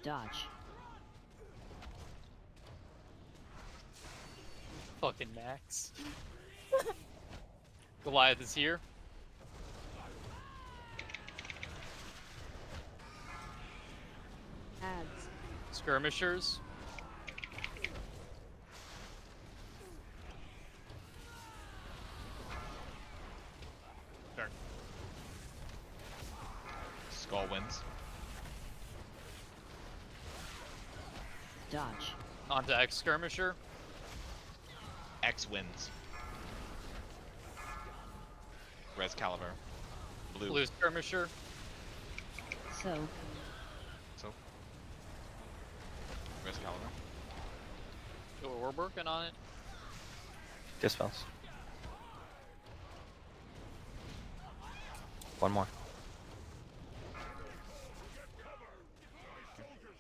Dodge. Fucking Max. Goliath is here. Ads. Skirmishers. Turn. Skull wins. Dodge. On to X skirmisher. X wins. Res Caliber. Blue. Blue skirmisher. Soak. So. Res Caliber. We're working on it. Dispels. One more.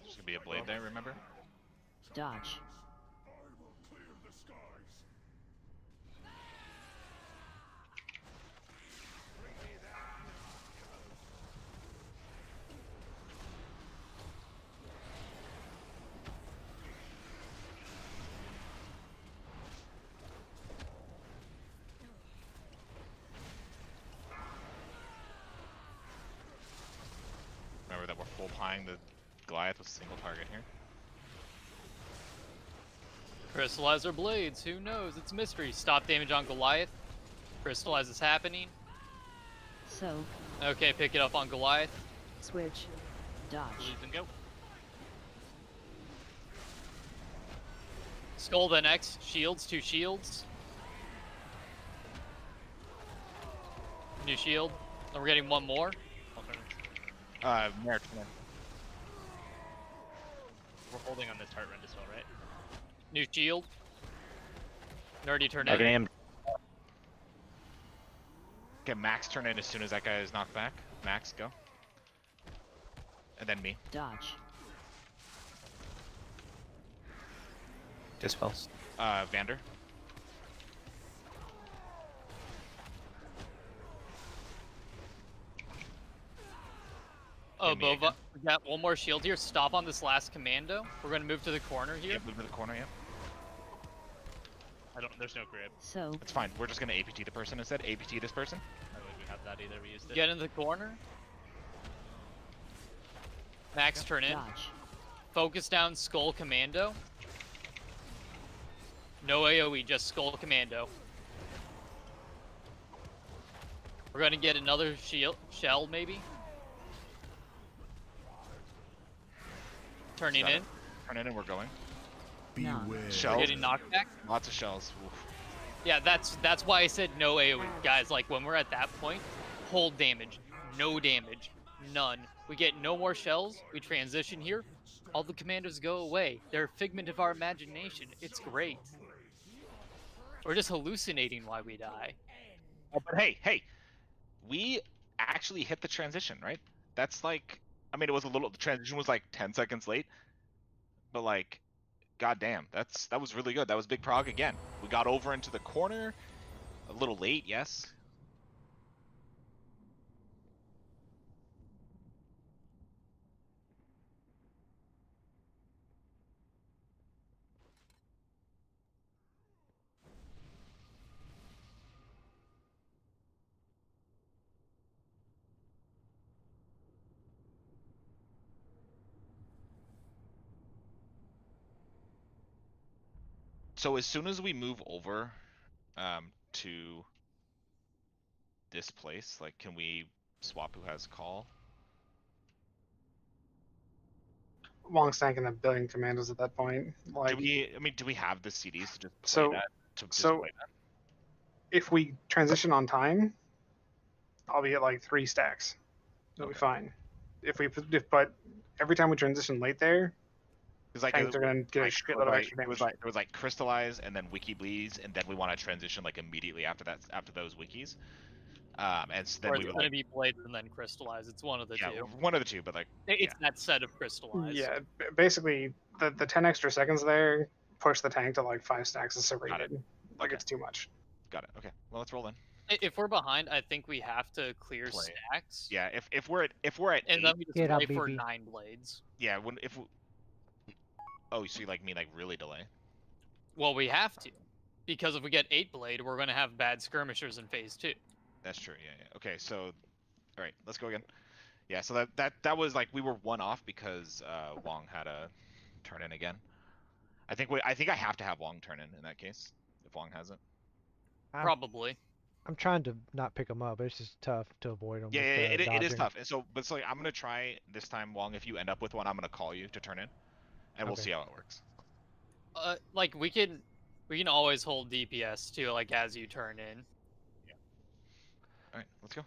There's gonna be a blade there, remember? Dodge. Remember that we're full pieing the Goliath with single target here. Crystallizer blades, who knows? It's mystery. Stop damage on Goliath. Crystallize is happening. Soak. Okay, pick it up on Goliath. Switch. Dodge. Blues and go. Skull then X. Shields, 2 shields. New shield. Then we're getting one more. Merit. We're holding on this heart rend as well, right? New shield. Nerdy turn Okay, in. Okay, Max turn in as soon as that guy is knocked back. Max, go. And then me. Dodge. Dispels. Vander. Oh, me Bova, we got one more shield here. Stop on this last commando. We're gonna move to the corner here. Yeah, move to the corner, yeah. There's no grip. So It's fine. We're just gonna APT the person instead. APT this person. I don't think we have that either. We used it. Get in the corner. Max, turn in. dodge. Focus down Skull Commando. No AoE, just Skull Commando. We're gonna get another shell, maybe. Turning Got in. it. Turn in and we're going. Beware. Shells. We're getting knocked back. Lots of shells. Oof. Yeah, that's why I said no AoE. Guys, like when we're at that point, hold damage. No damage. None. We get no more shells. We transition here. All the commandos go away. They're a figment of our imagination. It's great. We're just hallucinating why we die. Oh, but hey, we actually hit the transition, right? That's like, I mean, it was a little. The transition was like 10 seconds late, but like, goddamn, that was really good. That was big prog again. We got over into the corner, a little late, yes. So as soon as we move over to this place, like, can we swap who has call? Wong's tanking a billion commandos at that point. Like, do we have the CDs to just play So- that? To just so- play that? if we transition on time, I'll be at like 3 stacks. It'll be fine. But every time we transition late there, Because like, tanks are gonna get a like, shitload of extra it was damage. like, it was like crystallize and then wiki bleeds, and then we want to transition like immediately after that, after those wikis. And so then Or we it's would gonna like, be blades and then crystallize. It's one of the yeah, two. one of the two, but like, It's that set of crystallize. Yeah, basically the 10 extra seconds there push the tank to like 5 stacks of serrated. Like Okay. it's too much. got it. Okay, well, let's roll in. If we're behind, I think we have to clear Play. stacks. Yeah, if we're at And 8, then we just Get up, play for BB. 9 blades. yeah, when if we, oh, so you like mean like really delay? Well, we have to. Because if we get 8 blade, we're gonna have bad skirmishers in phase 2. That's true. Yeah. Okay, so, all right, let's go again. Yeah, so that was like we were one off because Wong had a turn in again. I think I have to have Wong turn in that case if Wong hasn't. Probably. I'm trying to not pick them up, but it's just tough to avoid them. Yeah, it is tough. And so, but so like, I'm gonna try this time, Wong. If you end up with one, I'm gonna call you to turn in, and we'll Okay. see how it works. Like we can always hold DPS too, like as you turn in. All right, let's go.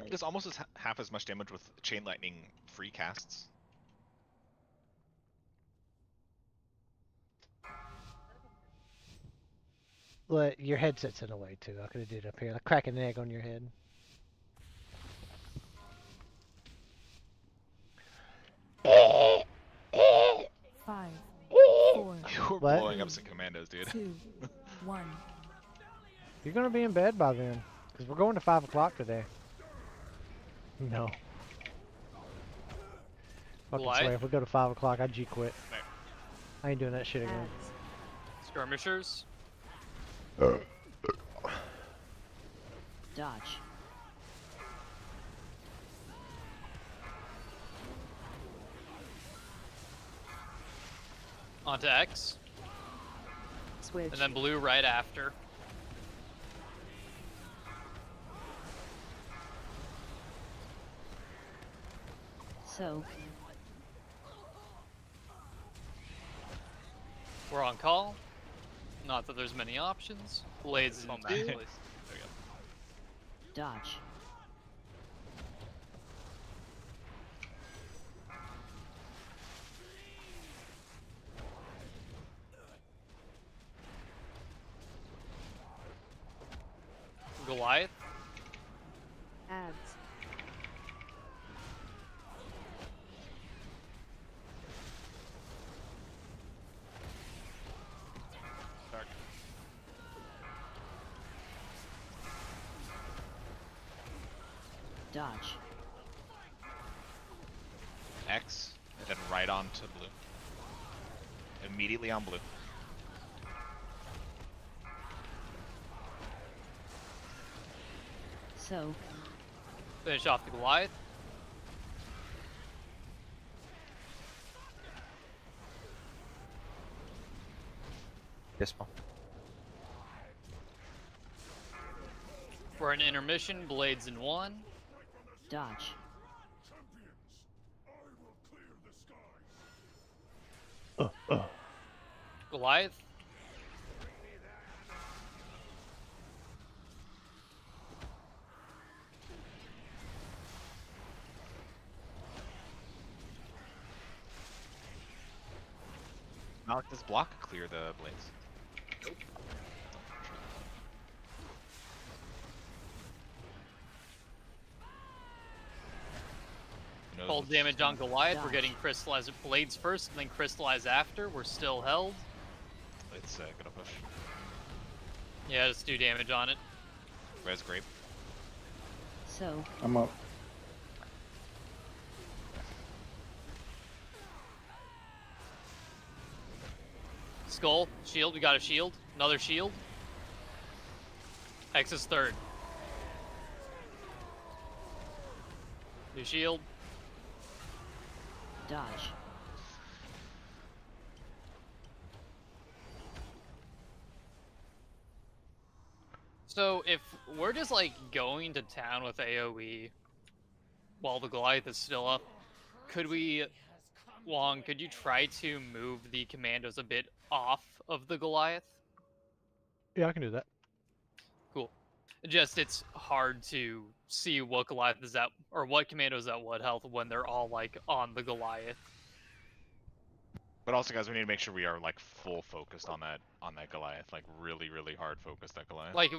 This almost is half as much damage with chain lightning free casts. Well, your headset's in the way too. I could have did it up here. Like crack an egg on your head. Five, four, You're What? blowing up some commandos, dude. 2, 1. You're gonna be in bed by then, cause we're going to 5 o'clock today. No. Fucking Why? swear, if we go to 5 o'clock, I G quit. I ain't doing that shit again. Skirmishers. Dodge. Onto X. Switch. And then blue right after. So We're on call. Not that there's many options. Blades Phone in back, two. please. There you go. Dodge. Goliath. Ads. Dark. Dodge. X, and then right on to blue. Immediately on blue. Soak. Finish off the Goliath. Dispel. We're in intermission. Blades in one. Dodge. Goliath. Malik, does block clear the blades? Nope. No, Full let's damage just- on Goliath. We're Dodge. getting crystallized blades first, and then crystallize after. We're still held. It's gonna push. Yeah, just do damage on it. Res grape. Soak. I'm up. Skull. Shield. We got a shield. Another shield. X is third. New shield. Dodge. So if we're just like going to town with AoE while the Goliath is still up, could we, Wong, could you try to move the commandos a bit off of the Goliath? Yeah, I can do that. Cool. Just it's hard to see what Goliath is at or what commandos at what health when they're all like on the Goliath. But also, guys, we need to make sure we are like full focused on that Goliath, like really, really hard focused that Goliath. Like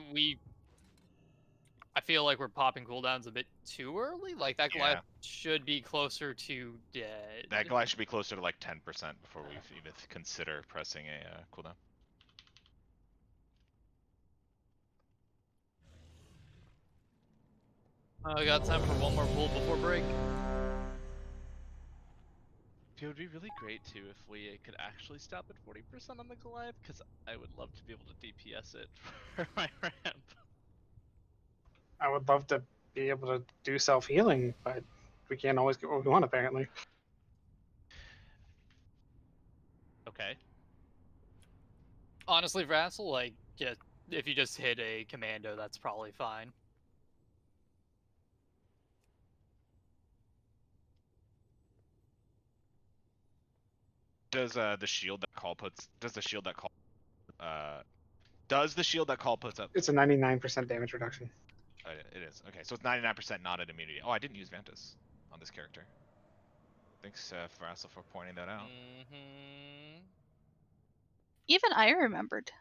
I feel like we're popping cooldowns a bit too early. Like that Goliath should be closer to dead. That Goliath should be closer to like 10% before we even consider pressing a cooldown. I got time for one more pull before break. It would be really great too if we could actually stop at 40% on the Goliath, because I would love to be able to DPS it for my ramp. I would love to be able to do self-healing, but we can't always get what we want, apparently. Okay. Honestly, Vassal, like, if you just hit a commando, that's probably fine. Does the shield that call puts? Does the shield that call? Does the shield that call puts up? It's a 99% damage reduction. It is. Okay, so it's 99% not an immunity. Oh, I didn't use Ventus on this character. Thanks, Frassel, for pointing that out. Even I remembered.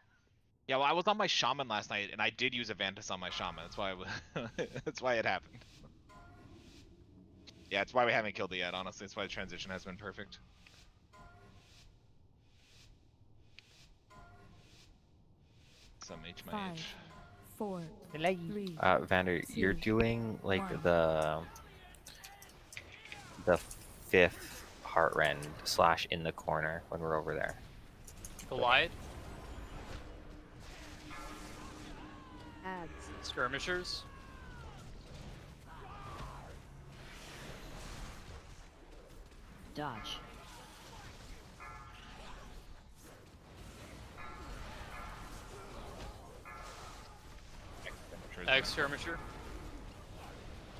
Yeah, well, I was on my Shaman last night, and I did use a Ventus on my Shaman. That's why that's why it happened. Yeah, it's why we haven't killed it yet, honestly. It's why the transition has been perfect. Some H my 5, H. 4, 3. Vander, you're doing like the 5th heart rend / in the corner when we're over there. Goliath. Ads. Skirmishers. Dodge. X skirmisher.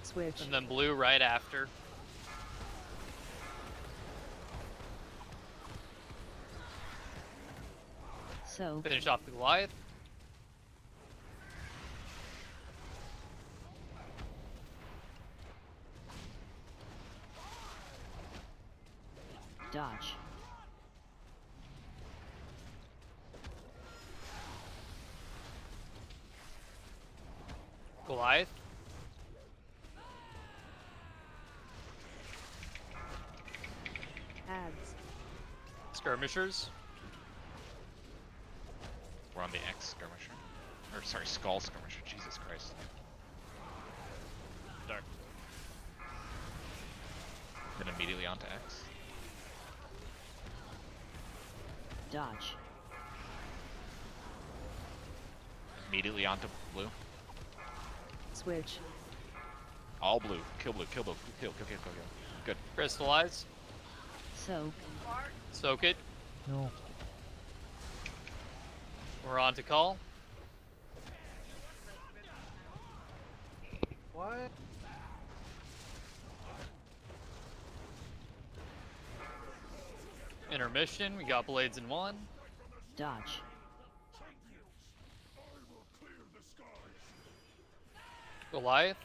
Switch. And then blue right after. So Finish off the Goliath. dodge. Goliath. Ads. Skirmishers. We're on the X skirmisher. Or sorry, skull skirmisher. Jesus Christ. Dark. Then immediately onto X. Dodge. Immediately onto blue. Switch. All blue. Kill blue. Kill blue. Kill. Good. Crystallize. Soak. Soak it. No. We're on to call. What? Intermission. We got blades in one. Dodge. Goliath.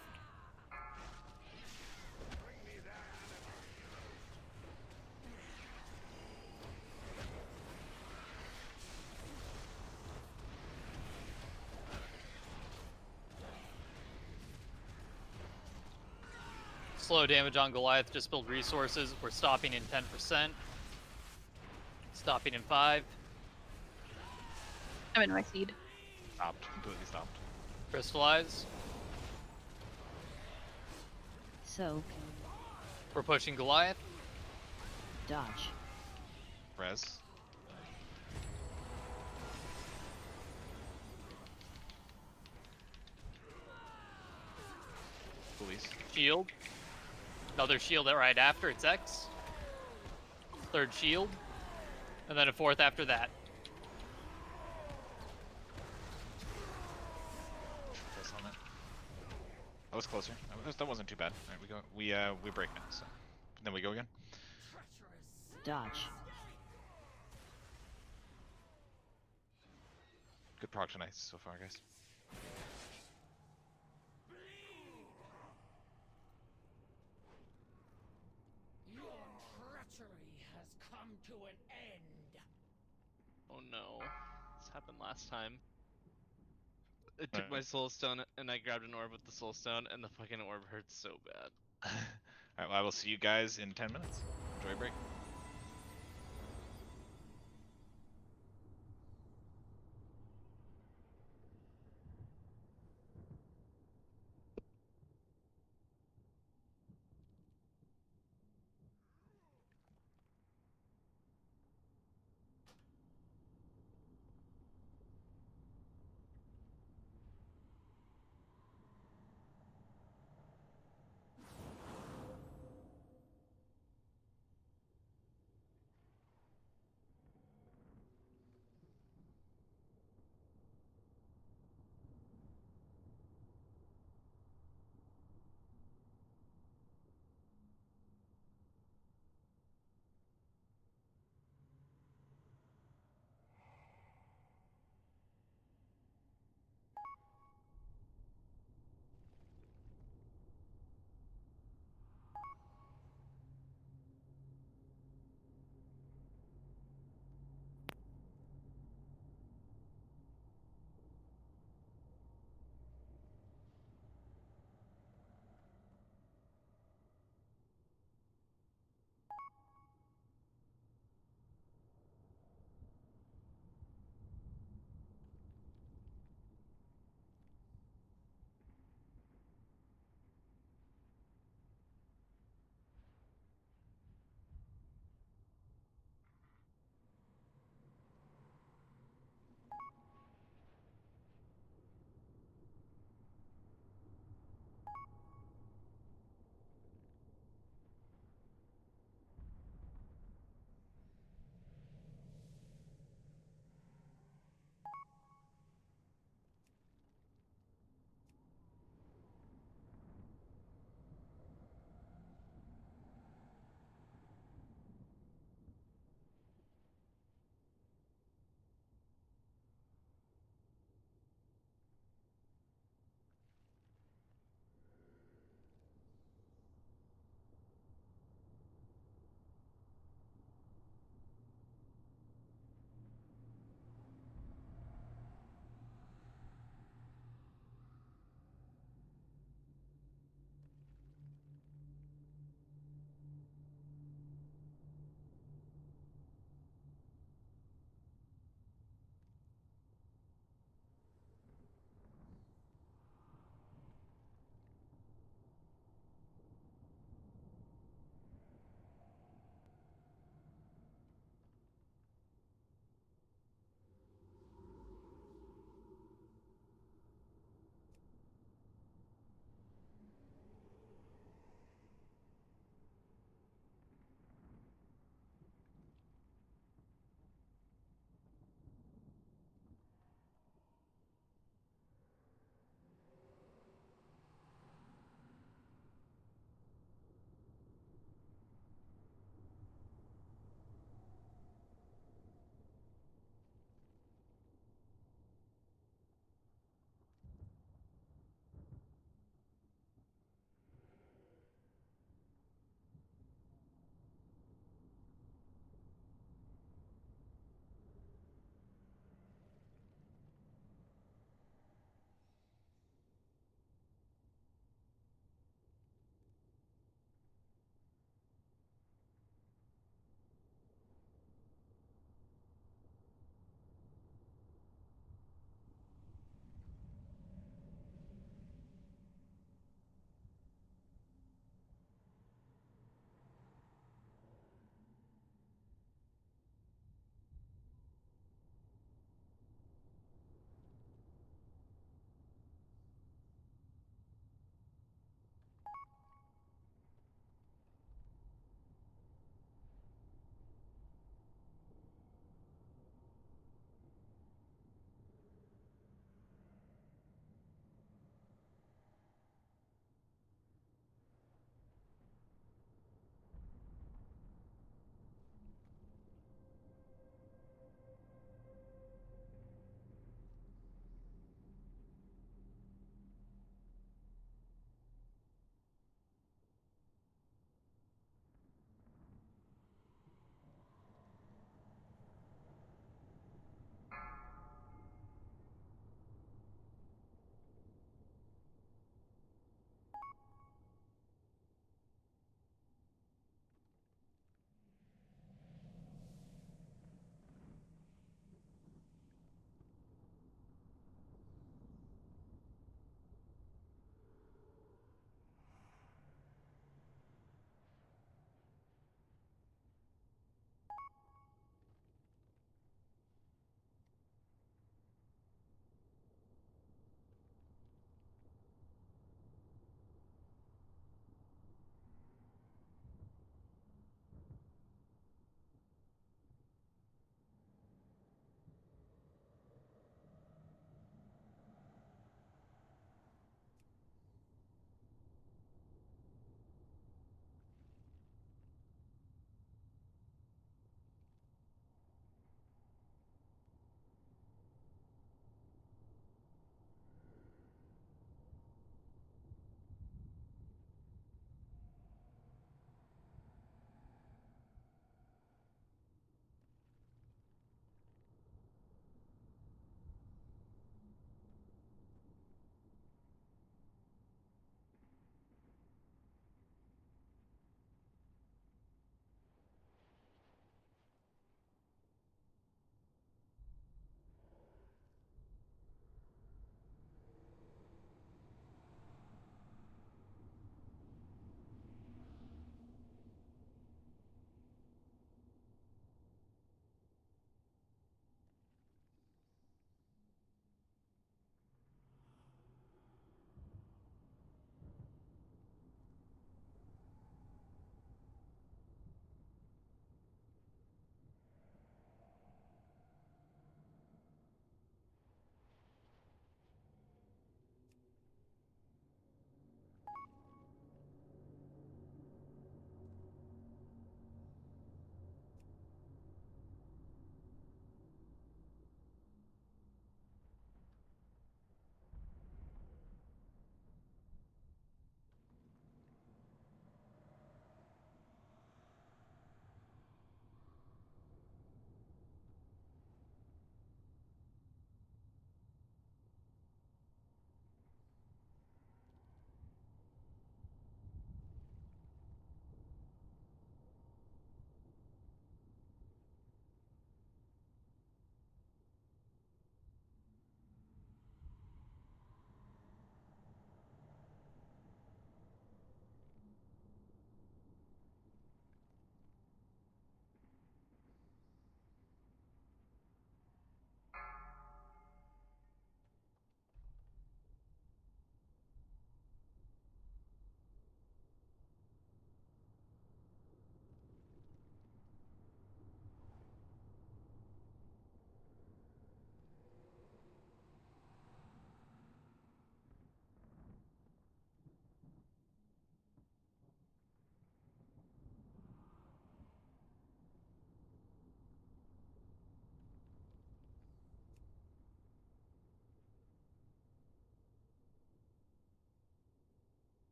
Slow damage on Goliath, just build resources. We're stopping in 10%. Stopping in 5. I'm in my seed. Stopped. Completely stopped. Crystallize. Soak. We're pushing Goliath. Dodge. Res. Police. Shield. Another shield right after, it's X. Third shield. And then a fourth after that. Press on that. That was closer. That wasn't too bad. Alright, we break now, so. Then we go again. Dodge. Good prog tonight so far, guys. Your treachery has come to an end. Oh no. This happened last time. I took my soul stone and I grabbed an orb with the soul stone and the fucking orb hurts so bad. Alright, well, I will see you guys in 10 minutes. Enjoy your break.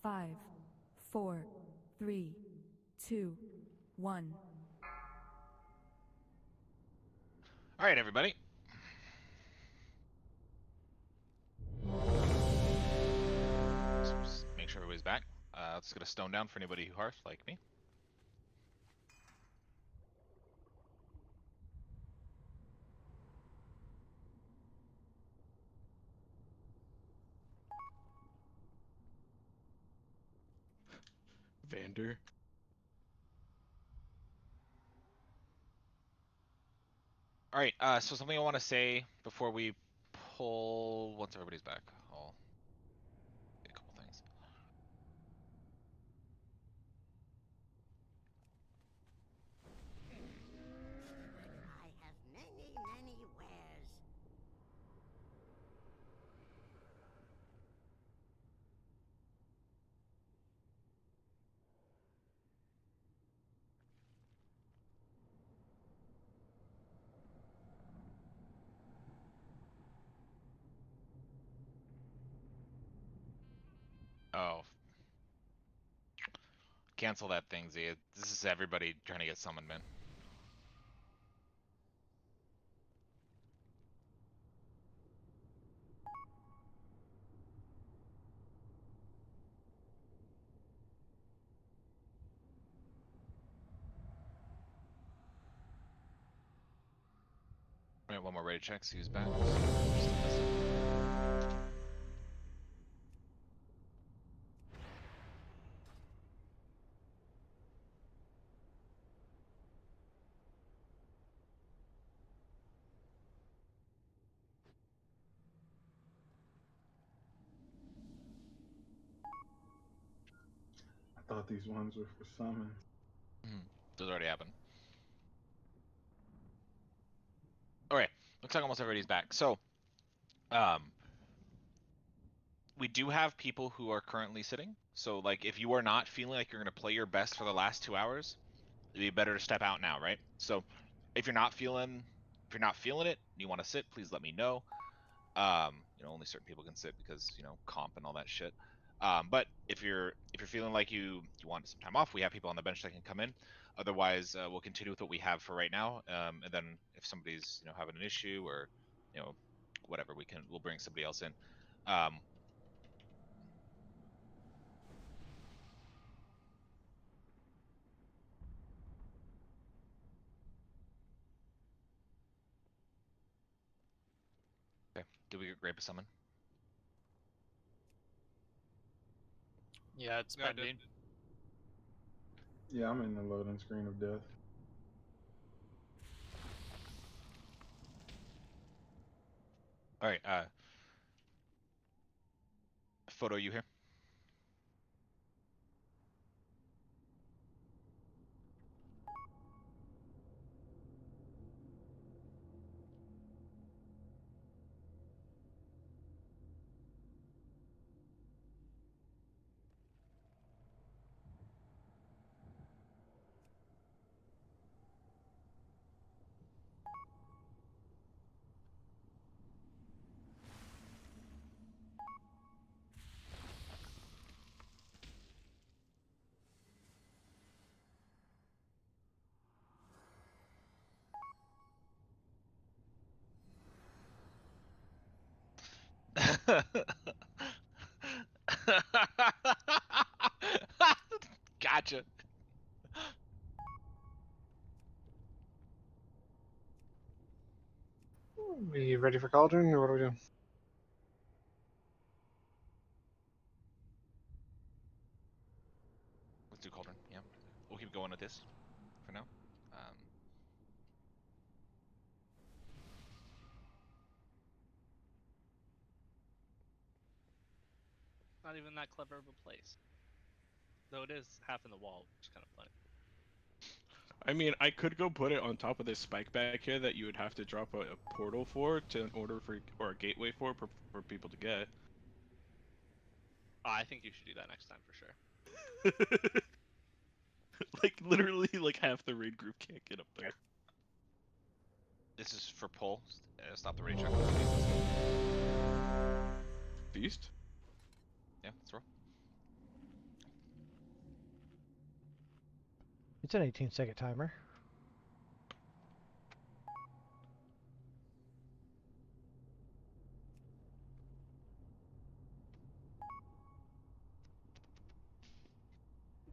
5, 4, 3, 2, 1. All right, everybody. Let's make sure everybody's back. Let's get a stone down for anybody who hearth like me. Vander. All right. So something I want to say before we pull. Once everybody's back, I'll say a couple things. I have many, many wares. Oh. Cancel that thing, Z. This is everybody trying to get summoned, man. All right, one more raid check. See who's back. I thought these ones were for summons. Those already happened. All right, looks like almost everybody's back. So, we do have people who are currently sitting. So, like, if you are not feeling like you're going to play your best for the last 2 hours, it'd be better to step out now, right? So, if you're not feeling it, and you want to sit, please let me know. Only certain people can sit because comp and all that shit. But if you're feeling like you want some time off, we have people on the bench that can come in. Otherwise, we'll continue with what we have for right now. And then if somebody's having an issue or whatever, we'll bring somebody else in. Okay. Did we get Grape a summon? Yeah, it's Yeah, I did. pending. Yeah, I'm in the loading screen of death. All right. Photo, you here? Gotcha. We ready for Cauldron, or what are we doing? Let's do Cauldron. Yeah, we'll keep going with this for now. Not even that clever of a place. Though it is half in the wall, which is kind of funny. I mean, I could go put it on top of this spike back here that you would have to drop a portal for in order for, or a gateway for people to get. Oh, I think you should do that next time for sure. Like literally, like half the raid group can't get up there. This is for pull. Stop the raid check. Feast. Yeah, let's roll. It's an 18-second timer.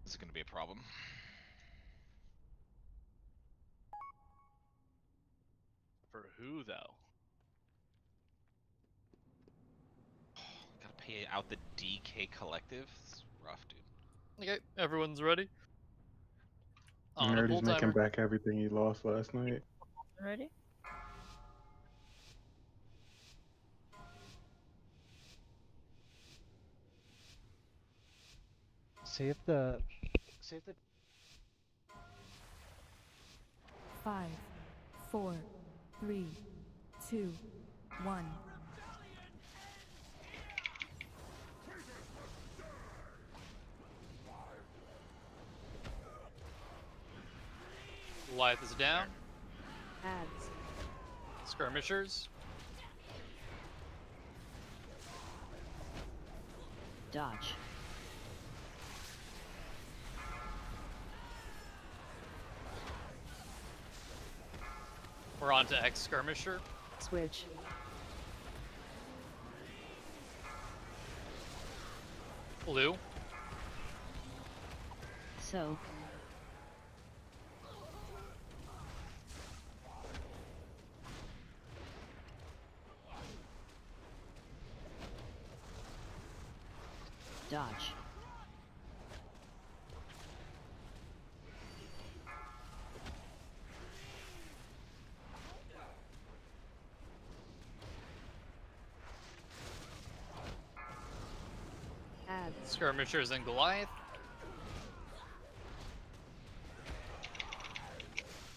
This is gonna be a problem. For who though? Gotta pay out the DK collective. It's rough, dude. Okay, everyone's ready. On a Nerdy's pull making timer. back everything he lost last night. Ready? See if the 5, 4, 3, 2, 1. Goliath is down. Ads. Skirmishers. Dodge. We're on to X skirmisher. Switch. Blue. Soak. Dodge. Ads. Skirmishers and Goliath.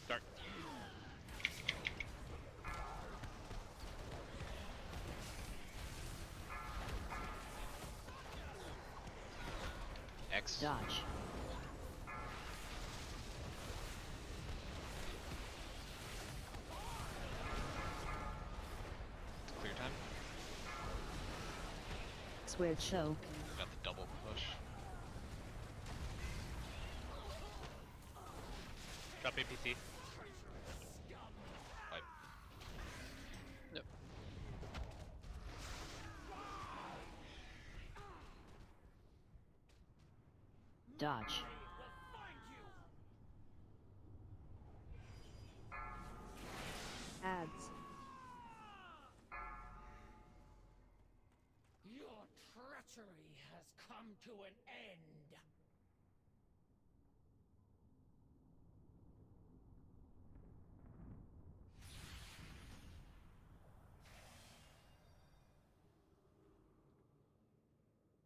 Dark. X. Dodge. Clear time. Switch. Soak. Got the double push. Drop APT. Pipe. Yep. Dodge. Ads. Your treachery has come to an end.